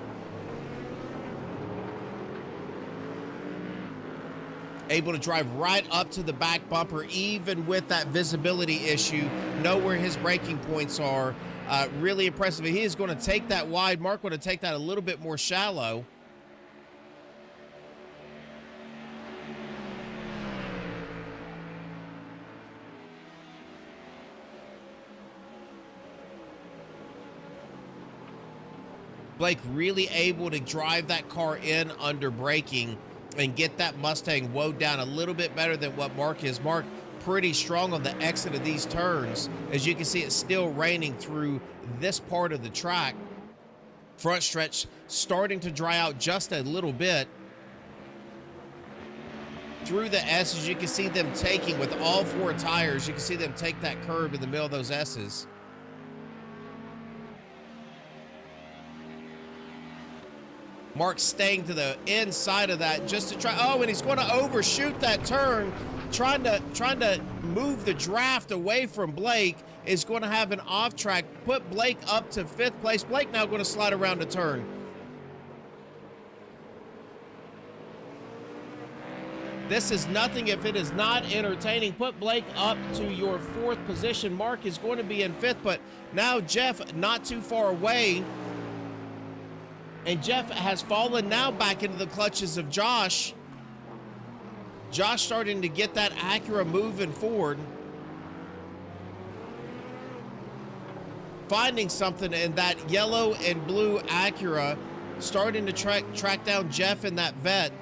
[SPEAKER 1] Able to drive right up to the back bumper, even with that visibility issue, know where his braking points are. Really impressive. He is going to take that wide. Mark going to take that a little bit more shallow. Blake really able to drive that car in under braking and get that Mustang woed down a little bit better than what Mark is. Mark pretty strong on the exit of these turns. As you can see, it's still raining through this part of the track. Front stretch starting to dry out just a little bit. Through the S's, you can see them taking with all four tires. You can see them take that curb in the middle of those S's. Mark staying to the inside of that just to try. Oh, and he's going to overshoot that turn, trying to move the draft away from Blake. Is going to have an off track, put Blake up to fifth place. Blake now going to slide around the turn. This is nothing if it is not entertaining. Put Blake up to your fourth position. Mark is going to be in fifth, but now Jeff not too far away. And Jeff has fallen now back into the clutches of Josh. Josh starting to get that Acura moving forward. Finding something in that yellow and blue Acura. Starting to track down Jeff in that Vet.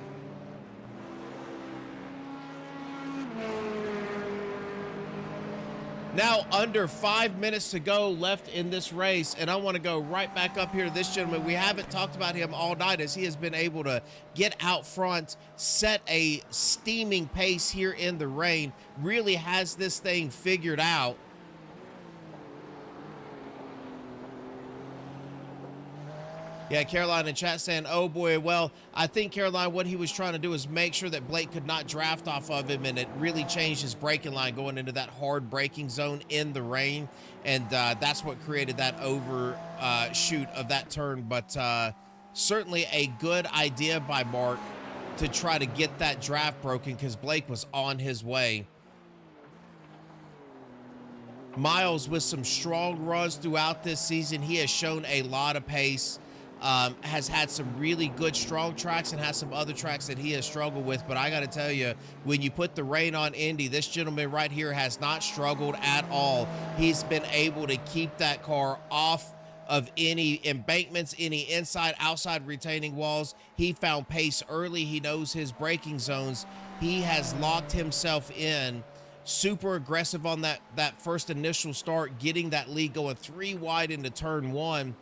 [SPEAKER 1] Now under 5 minutes to go left in this race, and I want to go right back up here to this gentleman. We haven't talked about him all night as he has been able to get out front, set a steaming pace here in the rain, really has this thing figured out. Yeah, Caroline in chat saying, oh boy, well, I think, Caroline, what he was trying to do is make sure that Blake could not draft off of him, and it really changed his braking line going into that hard braking zone in the rain, and that's what created that overshoot of that turn. But certainly a good idea by Mark to try to get that draft broken because Blake was on his way. Miles with some strong runs throughout this season. He has shown a lot of pace. Has had some really good strong tracks and has some other tracks that he has struggled with. But I got to tell you, when you put the rain on Indy, this gentleman right here has not struggled at all. He's been able to keep that car off of any embankments, any inside, outside retaining walls. He found pace early. He knows his braking zones. He has locked himself in. Super aggressive on that first initial start, getting that lead going 3 wide into turn 1.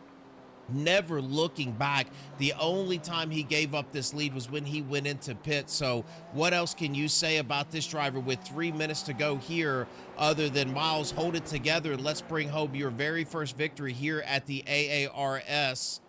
[SPEAKER 1] Never looking back. The only time he gave up this lead was when he went into pit. So what else can you say about this driver with 3 minutes to go here other than Miles, hold it together and let's bring home your very first victory here at the AARS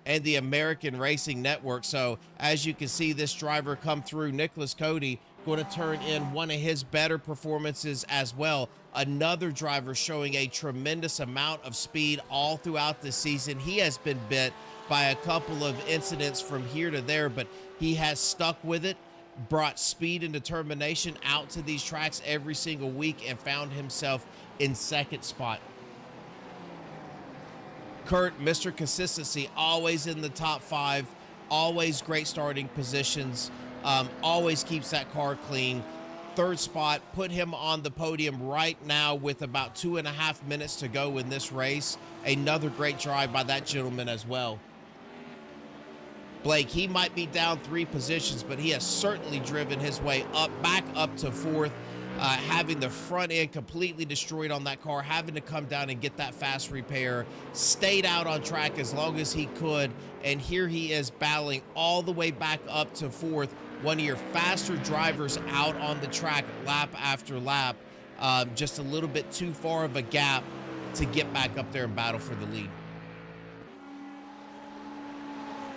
[SPEAKER 1] and the American Racing Network. So as you can see, this driver come through, Nicholas Cody, going to turn in one of his better performances as well. Another driver showing a tremendous amount of speed all throughout the season. He has been bit by a couple of incidents from here to there, but he has stuck with it. brought speed and determination out to these tracks every single week and found himself in second spot. Kurt, Mr. Consistency, always in the top 5, always great starting positions, always keeps that car clean. Third spot, put him on the podium right now with about 2.5 minutes to go in this race. Another great drive by that gentleman as well. Blake, he might be down 3 positions, but he has certainly driven his way up, back up to 4th, having the front end completely destroyed on that car, having to come down and get that fast repair, stayed out on track as long as he could, and here he is battling all the way back up to 4th, one of your faster drivers out on the track lap after lap, just a little bit too far of a gap to get back up there and battle for the lead.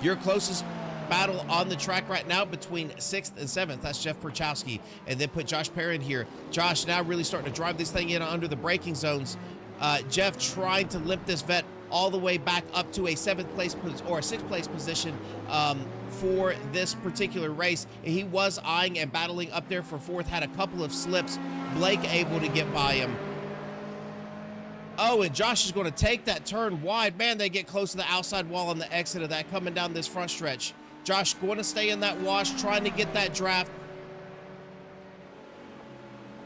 [SPEAKER 1] Your closest battle on the track right now between 6th and 7th, that's Jeff Perchowski, and then put Josh Perrin here. Josh now really starting to drive this thing in under the braking zones. Jeff trying to limp this vet all the way back up to a 7th place or a 6th place position for this particular race. He was eyeing and battling up there for 4th, had a couple of slips. Blake able to get by him. Oh, and Josh is going to take that turn wide. Man, they get close to the outside wall on the exit of that coming down this front stretch. Josh going to stay in that wash, trying to get that draft.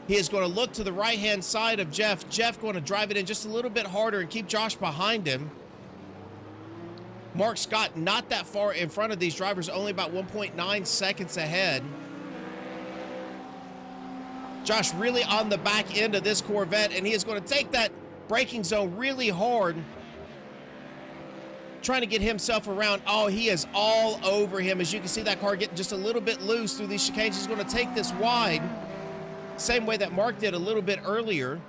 [SPEAKER 1] He is going to look to the right-hand side of Jeff. Jeff going to drive it in just a little bit harder and keep Josh behind him. Mark Scott not that far in front of these drivers, only about 1.9 seconds ahead. Josh really on the back end of this Corvette, and he is going to take that braking zone really hard, trying to get himself around. Oh, he is all over him. As you can see, that car getting just a little bit loose through these chicanes. He's going to take this wide, same way that Mark did a little bit earlier.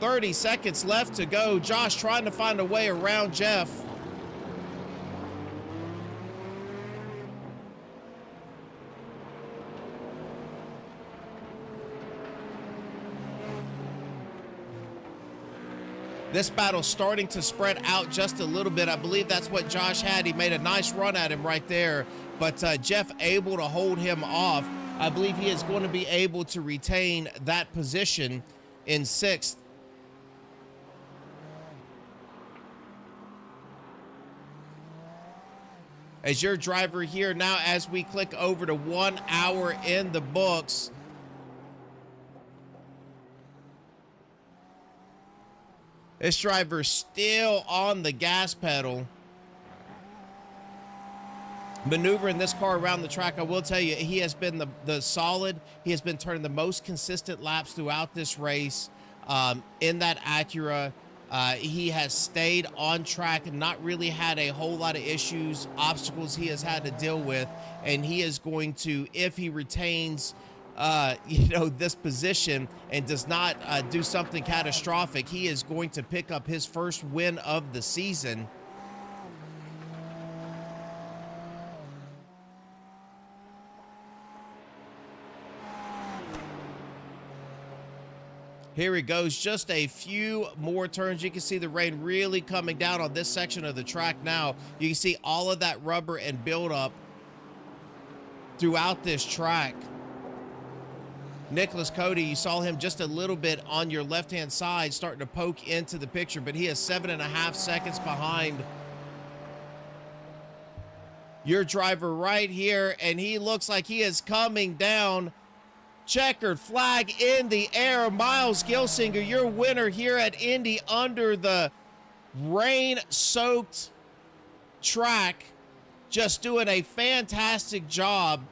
[SPEAKER 1] "30 seconds left to go. Josh trying to find a way around Jeff. This battle's starting to spread out just a little bit. I believe that's what Josh had. He made a nice run at him right there, but Jeff able to hold him off. I believe he is going to be able to retain that position in 6th. As your driver here now, as we click over to 1 hour in the books, this driver still on the gas pedal, maneuvering this car around the track. I will tell you, he has been the solid. He has been turning the most consistent laps throughout this race in that Acura. He has stayed on track and not really had a whole lot of issues, obstacles he has had to deal with. And he is going to, if he retains this position and does not do something catastrophic, he is going to pick up his first win of the season. Here he goes, just a few more turns. You can see the rain really coming down on this section of the track now. You can see all of that rubber and buildup throughout this track. Nicholas Cody, you saw him just a little bit on your left-hand side starting to poke into the picture, but he is 7.5 seconds behind your driver right here, and he looks like he is coming down. Checkered flag in the air. Miles Gilsinger, your winner here at Indy under the rain-soaked track, just doing a fantastic job.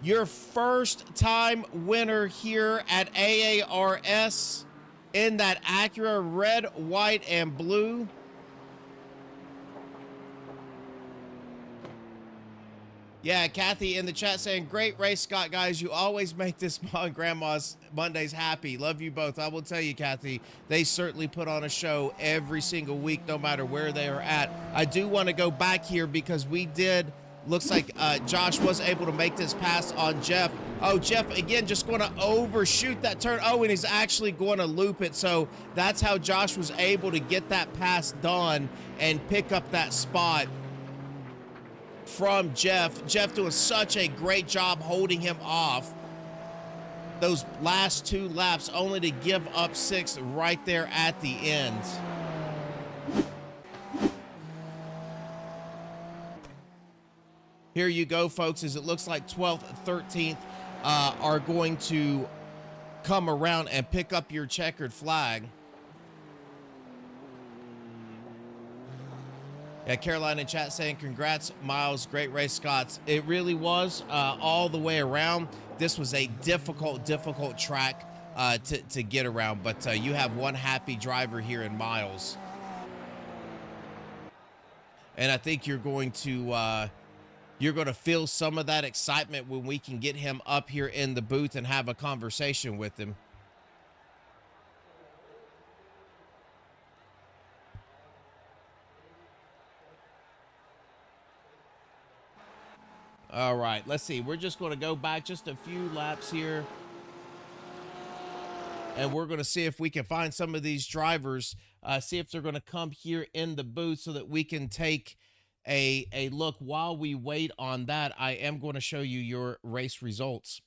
[SPEAKER 1] Your first-time winner here at AARS in that Acura red, white, and blue. Yeah, Kathy in the chat saying, great race, Scott, guys. You always make this Grandma's Mondays happy. Love you both. I will tell you, Kathy, they certainly put on a show every single week, no matter where they are at. I do want to go back here because we did Looks like Josh was able to make this pass on Jeff. Oh, Jeff, again, just going to overshoot that turn. Oh, and he's actually going to loop it. So that's how Josh was able to get that pass done and pick up that spot from Jeff. Jeff doing such a great job holding him off those last 2 laps, only to give up 6 right there at the end. Here you go, folks, as it looks like 12th, 13th are going to come around and pick up your checkered flag. Yeah, Caroline in chat saying, congrats, Miles. Great race, Scotts. It really was all the way around. This was a difficult track to get around, but you have one happy driver here in Miles. And I think you're going to feel some of that excitement when we can get him up here in the booth and have a conversation with him. All right, let's see. We're just going to go back just a few laps here. And we're going to see if we can find some of these drivers, see if they're going to come here in the booth so that we can take a look. While we wait on that, I am going to show you your race results.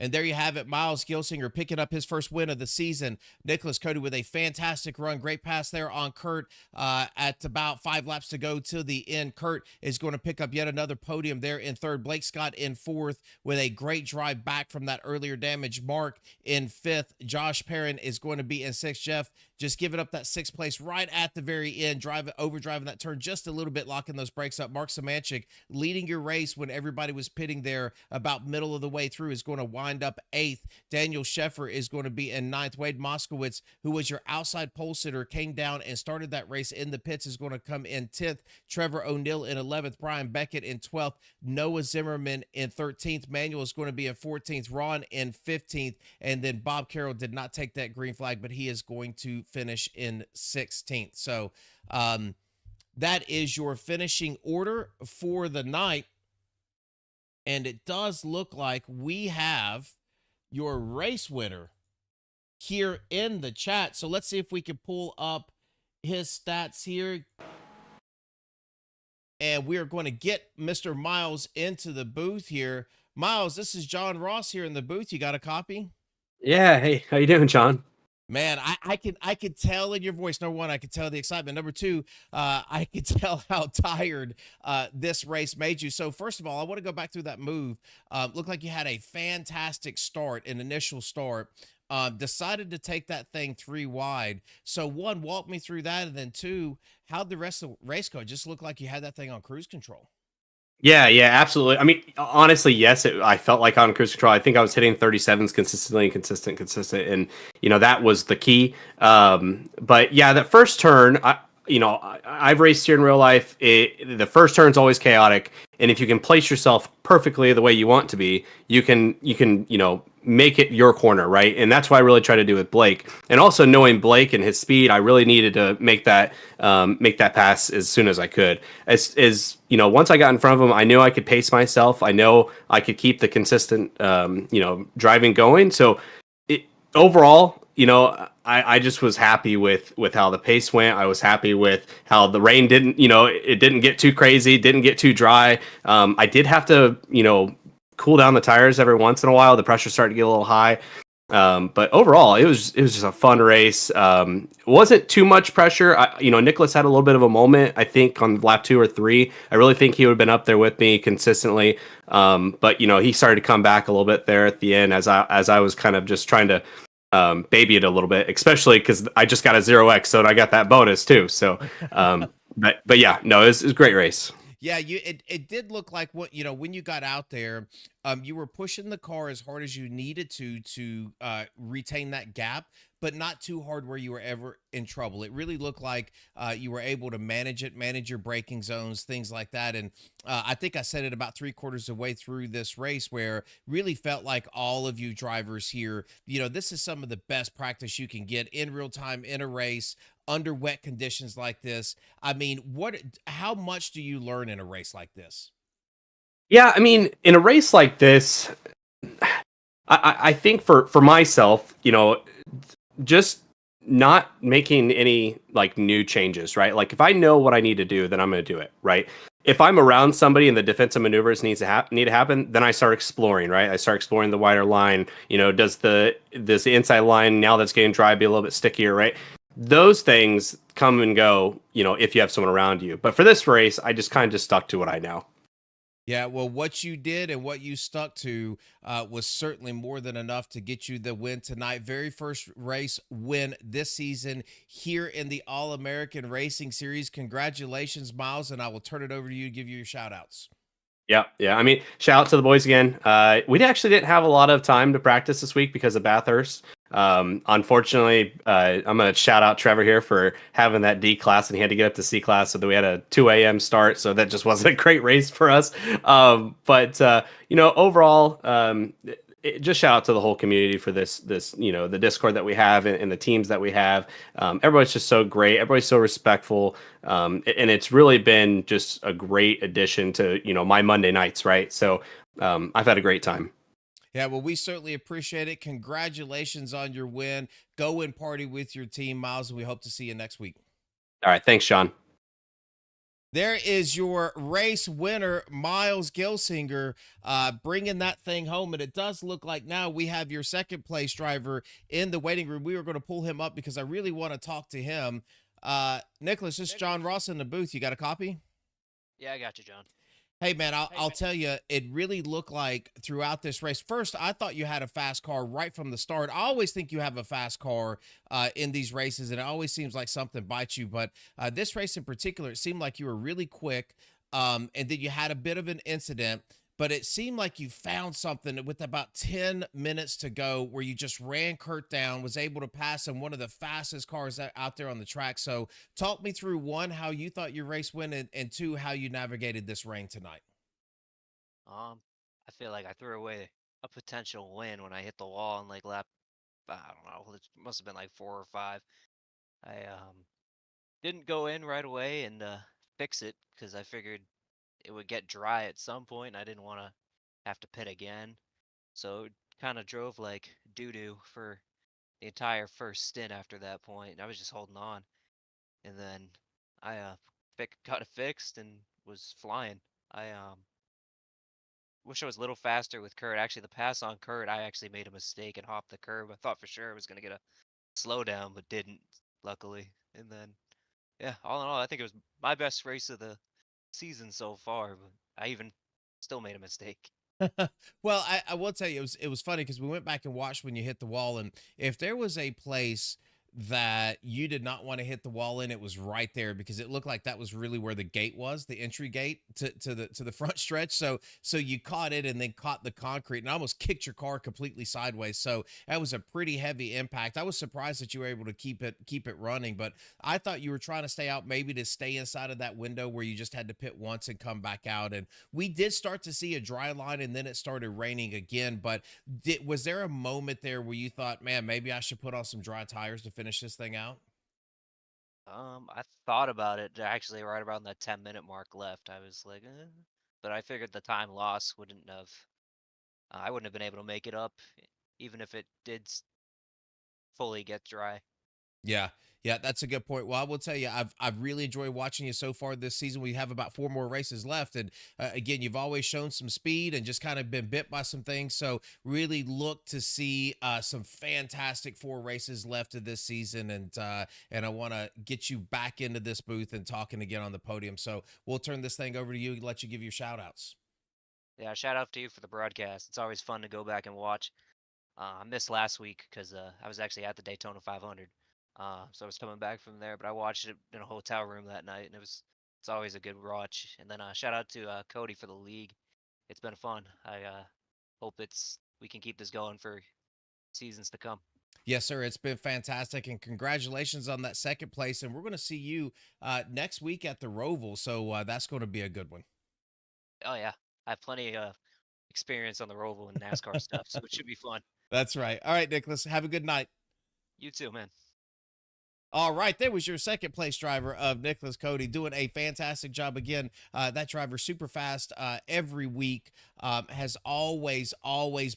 [SPEAKER 1] And there you have it, Miles Gilsinger picking up his first win of the season. Nicholas Cody with a fantastic run. Great pass there on Kurt at about 5 laps to go to the end. Kurt is going to pick up yet another podium there in 3rd. Blake Scott in 4th with a great drive back from that earlier damage. Mark in 5th. Josh Perrin is going to be in 6th. Jeff just giving up that 6th place right at the very end, overdriving that turn just a little bit, locking those brakes up. Mark Samanchik leading your race when everybody was pitting there about middle of the way through is going to wind up 8th. Daniel Sheffer is going to be in 9th. Wade Moskowitz, who was your outside pole sitter, came down and started that race in the pits, is going to come in 10th. Trevor O'Neill in 11th. Brian Beckett in 12th. Noah Zimmerman in 13th. Manuel is going to be in 14th. Ron in 15th. And then Bob Carroll did not take that green flag, but he is going to finish in 16th. So that is your finishing order for the night. And it does look like we have your race winner here in the chat. So let's see if we can pull up his stats here. And we are going to get Mr. Miles into the booth here. Miles, this is John Ross here in the booth. You got a copy?
[SPEAKER 2] Yeah. Hey, how you doing, John?
[SPEAKER 1] Man, I could tell in your voice. Number one, I could tell the excitement. Number two, I could tell how tired this race made you. So first of all, I want to go back through that move. Looked like you had a fantastic start, an initial start. Decided to take that thing 3 wide. So one, walk me through that, and then 2, how'd the rest of the race go? It just looked like you had that thing on cruise control.
[SPEAKER 2] Yeah, absolutely. I mean, honestly, yes, I felt like on cruise control. I think I was hitting 37s consistently, consistent, and that was the key. But yeah, that first turn, I've raced here in real life. The first turn's always chaotic, and if you can place yourself perfectly the way you want to be, you can make it your corner, right? And that's what I really try to do with Blake. And also knowing Blake and his speed, I really needed to make that pass as soon as I could. As once I got in front of him, I knew I could pace myself. I know I could keep the consistent driving going. So overall, I just was happy with how the pace went. I was happy with how the rain didn't get too crazy, didn't get too dry. I did have to, cool down the tires every once in a while. The pressure started to get a little high. But overall, it was just a fun race. It wasn't too much pressure. Nicholas had a little bit of a moment, I think, on lap 2 or 3. I really think he would have been up there with me consistently. But he started to come back a little bit there at the end as I was kind of just trying to baby it a little bit, especially because I just got a 0x, so I got that bonus too. So, but yeah, no, it was a great race.
[SPEAKER 1] Yeah, it did look like when you got out there, you were pushing the car as hard as you needed to retain that gap, but not too hard where you were ever in trouble. It really looked like you were able to manage it, manage your braking zones, things like that. And I think I said it about three-quarters of the way through this race, where really felt like all of you drivers here, this is some of the best practice you can get in real time in a race under wet conditions like this. I mean, how much do you learn in a race like this?
[SPEAKER 2] Yeah, I mean, in a race like this, I think for myself, just not making any like new changes, right? Like if I know what I need to do, then I'm going to do it, right? If I'm around somebody and the defensive maneuvers need to happen, then I start exploring, right? I start exploring the wider line. Does the inside line now that's getting dry be a little bit stickier, right? Those things come and go, if you have someone around you. But for this race, I just kind of just stuck to what I know.
[SPEAKER 1] Yeah, well, what you did and what you stuck to was certainly more than enough to get you the win tonight. Very first race win this season here in the All American Racing Series. Congratulations, Miles, and I will turn it over to you to give you your shout outs.
[SPEAKER 2] Yeah, yeah. I mean, shout out to the boys again. We actually didn't have a lot of time to practice this week because of Bathurst. Unfortunately, I'm gonna shout out Trevor here for having that D class, and he had to get up to C class, so that we had a 2 a.m. start. So that just wasn't a great race for us. But overall, just shout out to the whole community for this the Discord that we have and the teams that we have. Everybody's just so great. Everybody's so respectful, and it's really been just a great addition to my Monday nights, right? So I've had a great time.
[SPEAKER 1] Yeah, well, we certainly appreciate it. Congratulations on your win. Go and party with your team, Miles, and we hope to see you next week.
[SPEAKER 2] All right, thanks, Sean.
[SPEAKER 1] There is your race winner, Miles Gilsinger, bringing that thing home. And it does look like now we have your second place driver in the waiting room. We were going to pull him up because I really want to talk to him. Nicholas, this is John Ross in the booth. You got a copy?
[SPEAKER 3] Yeah, I got you, John.
[SPEAKER 1] Hey man, I'll tell you, it really looked like throughout this race. First, I thought you had a fast car right from the start. I always think you have a fast car in these races, and it always seems like something bites you. But this race in particular, it seemed like you were really quick, and then you had a bit of an incident. But it seemed like you found something with about 10 minutes to go where you just ran Kurt down, was able to pass him, one of the fastest cars out there on the track. So talk me through one, how you thought your race went, and two, how you navigated this rain tonight.
[SPEAKER 3] I feel like I threw away a potential win when I hit the wall in like lap, I don't know, it must have been like 4 or 5. I didn't go in right away and fix it because I figured it would get dry at some point and I didn't want to have to pit again. So it kind of drove like doo doo for the entire first stint after that point. I was just holding on, and then I got it fixed and was flying. I wish I was a little faster with Kurt. Actually, the pass on Kurt, I actually made a mistake and hopped the curb. I thought for sure I was gonna get a slowdown, but didn't, luckily. And then, yeah, all in all, I think it was my best race of the season so far. But I even still made a mistake.
[SPEAKER 1] Well, I will tell you, it was funny because we went back and watched when you hit the wall, and if there was a place that you did not want to hit the wall in, it was right there because it looked like that was really where the gate was, the entry gate to the front stretch. So you caught it and then caught the concrete and almost kicked your car completely sideways. So that was a pretty heavy impact. I was surprised that you were able to keep it running, but I thought you were trying to stay out, maybe to stay inside of that window where you just had to pit once and come back out. And we did start to see a dry line and then it started raining again. But was there a moment there where you thought, man, maybe I should put on some dry tires to finish this thing out?
[SPEAKER 3] I thought about it actually right around the 10-minute mark left. I was like, but I figured the time loss wouldn't have, I wouldn't have been able to make it up, even if it did fully get dry.
[SPEAKER 1] Yeah. Yeah, that's a good point. Well, I will tell you, I've really enjoyed watching you so far this season. We have about four more races left, and again, you've always shown some speed and just kind of been bit by some things. So really look to see some fantastic four races left of this season, and I want to get you back into this booth and talking again on the podium. So we'll turn this thing over to you and let you give your shout outs.
[SPEAKER 3] Yeah, shout out to you for the broadcast. It's always fun to go back and watch. I missed last week because I was actually at the Daytona 500. So I was coming back from there, but I watched it in a hotel room that night, and it's always a good watch. And then shout out to Cody for the league. It's been fun. I hope we can keep this going for seasons to come.
[SPEAKER 1] Yes, sir. It's been fantastic, and congratulations on that second place. And we're going to see you next week at the Roval, so that's going to be a good one.
[SPEAKER 3] Oh yeah, I have plenty of experience on the Roval and NASCAR stuff, so it should be fun.
[SPEAKER 1] That's right. All right, Nicholas. Have a good night.
[SPEAKER 3] You too, man.
[SPEAKER 1] All right, there was your second place driver of Nicholas Cody, doing a fantastic job again. That driver super fast every week, has always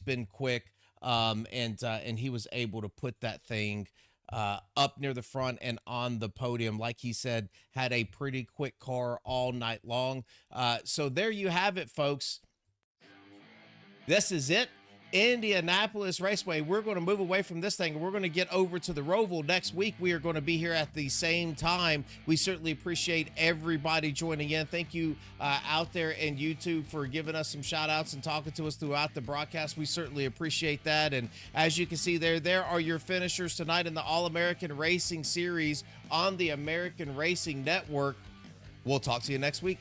[SPEAKER 1] been quick, and he was able to put that thing up near the front and on the podium. Like he said, had a pretty quick car all night long. So there you have it, folks. This is it. Indianapolis Raceway. We're going to move away from this thing, and we're going to get over to the Roval next week. We are going to be here at the same time. We certainly appreciate everybody joining in. Thank you out there in YouTube for giving us some shout outs and talking to us throughout the broadcast. We certainly appreciate that. And as you can see there are your finishers tonight in the All-American Racing Series on the American Racing Network. We'll talk to you next week.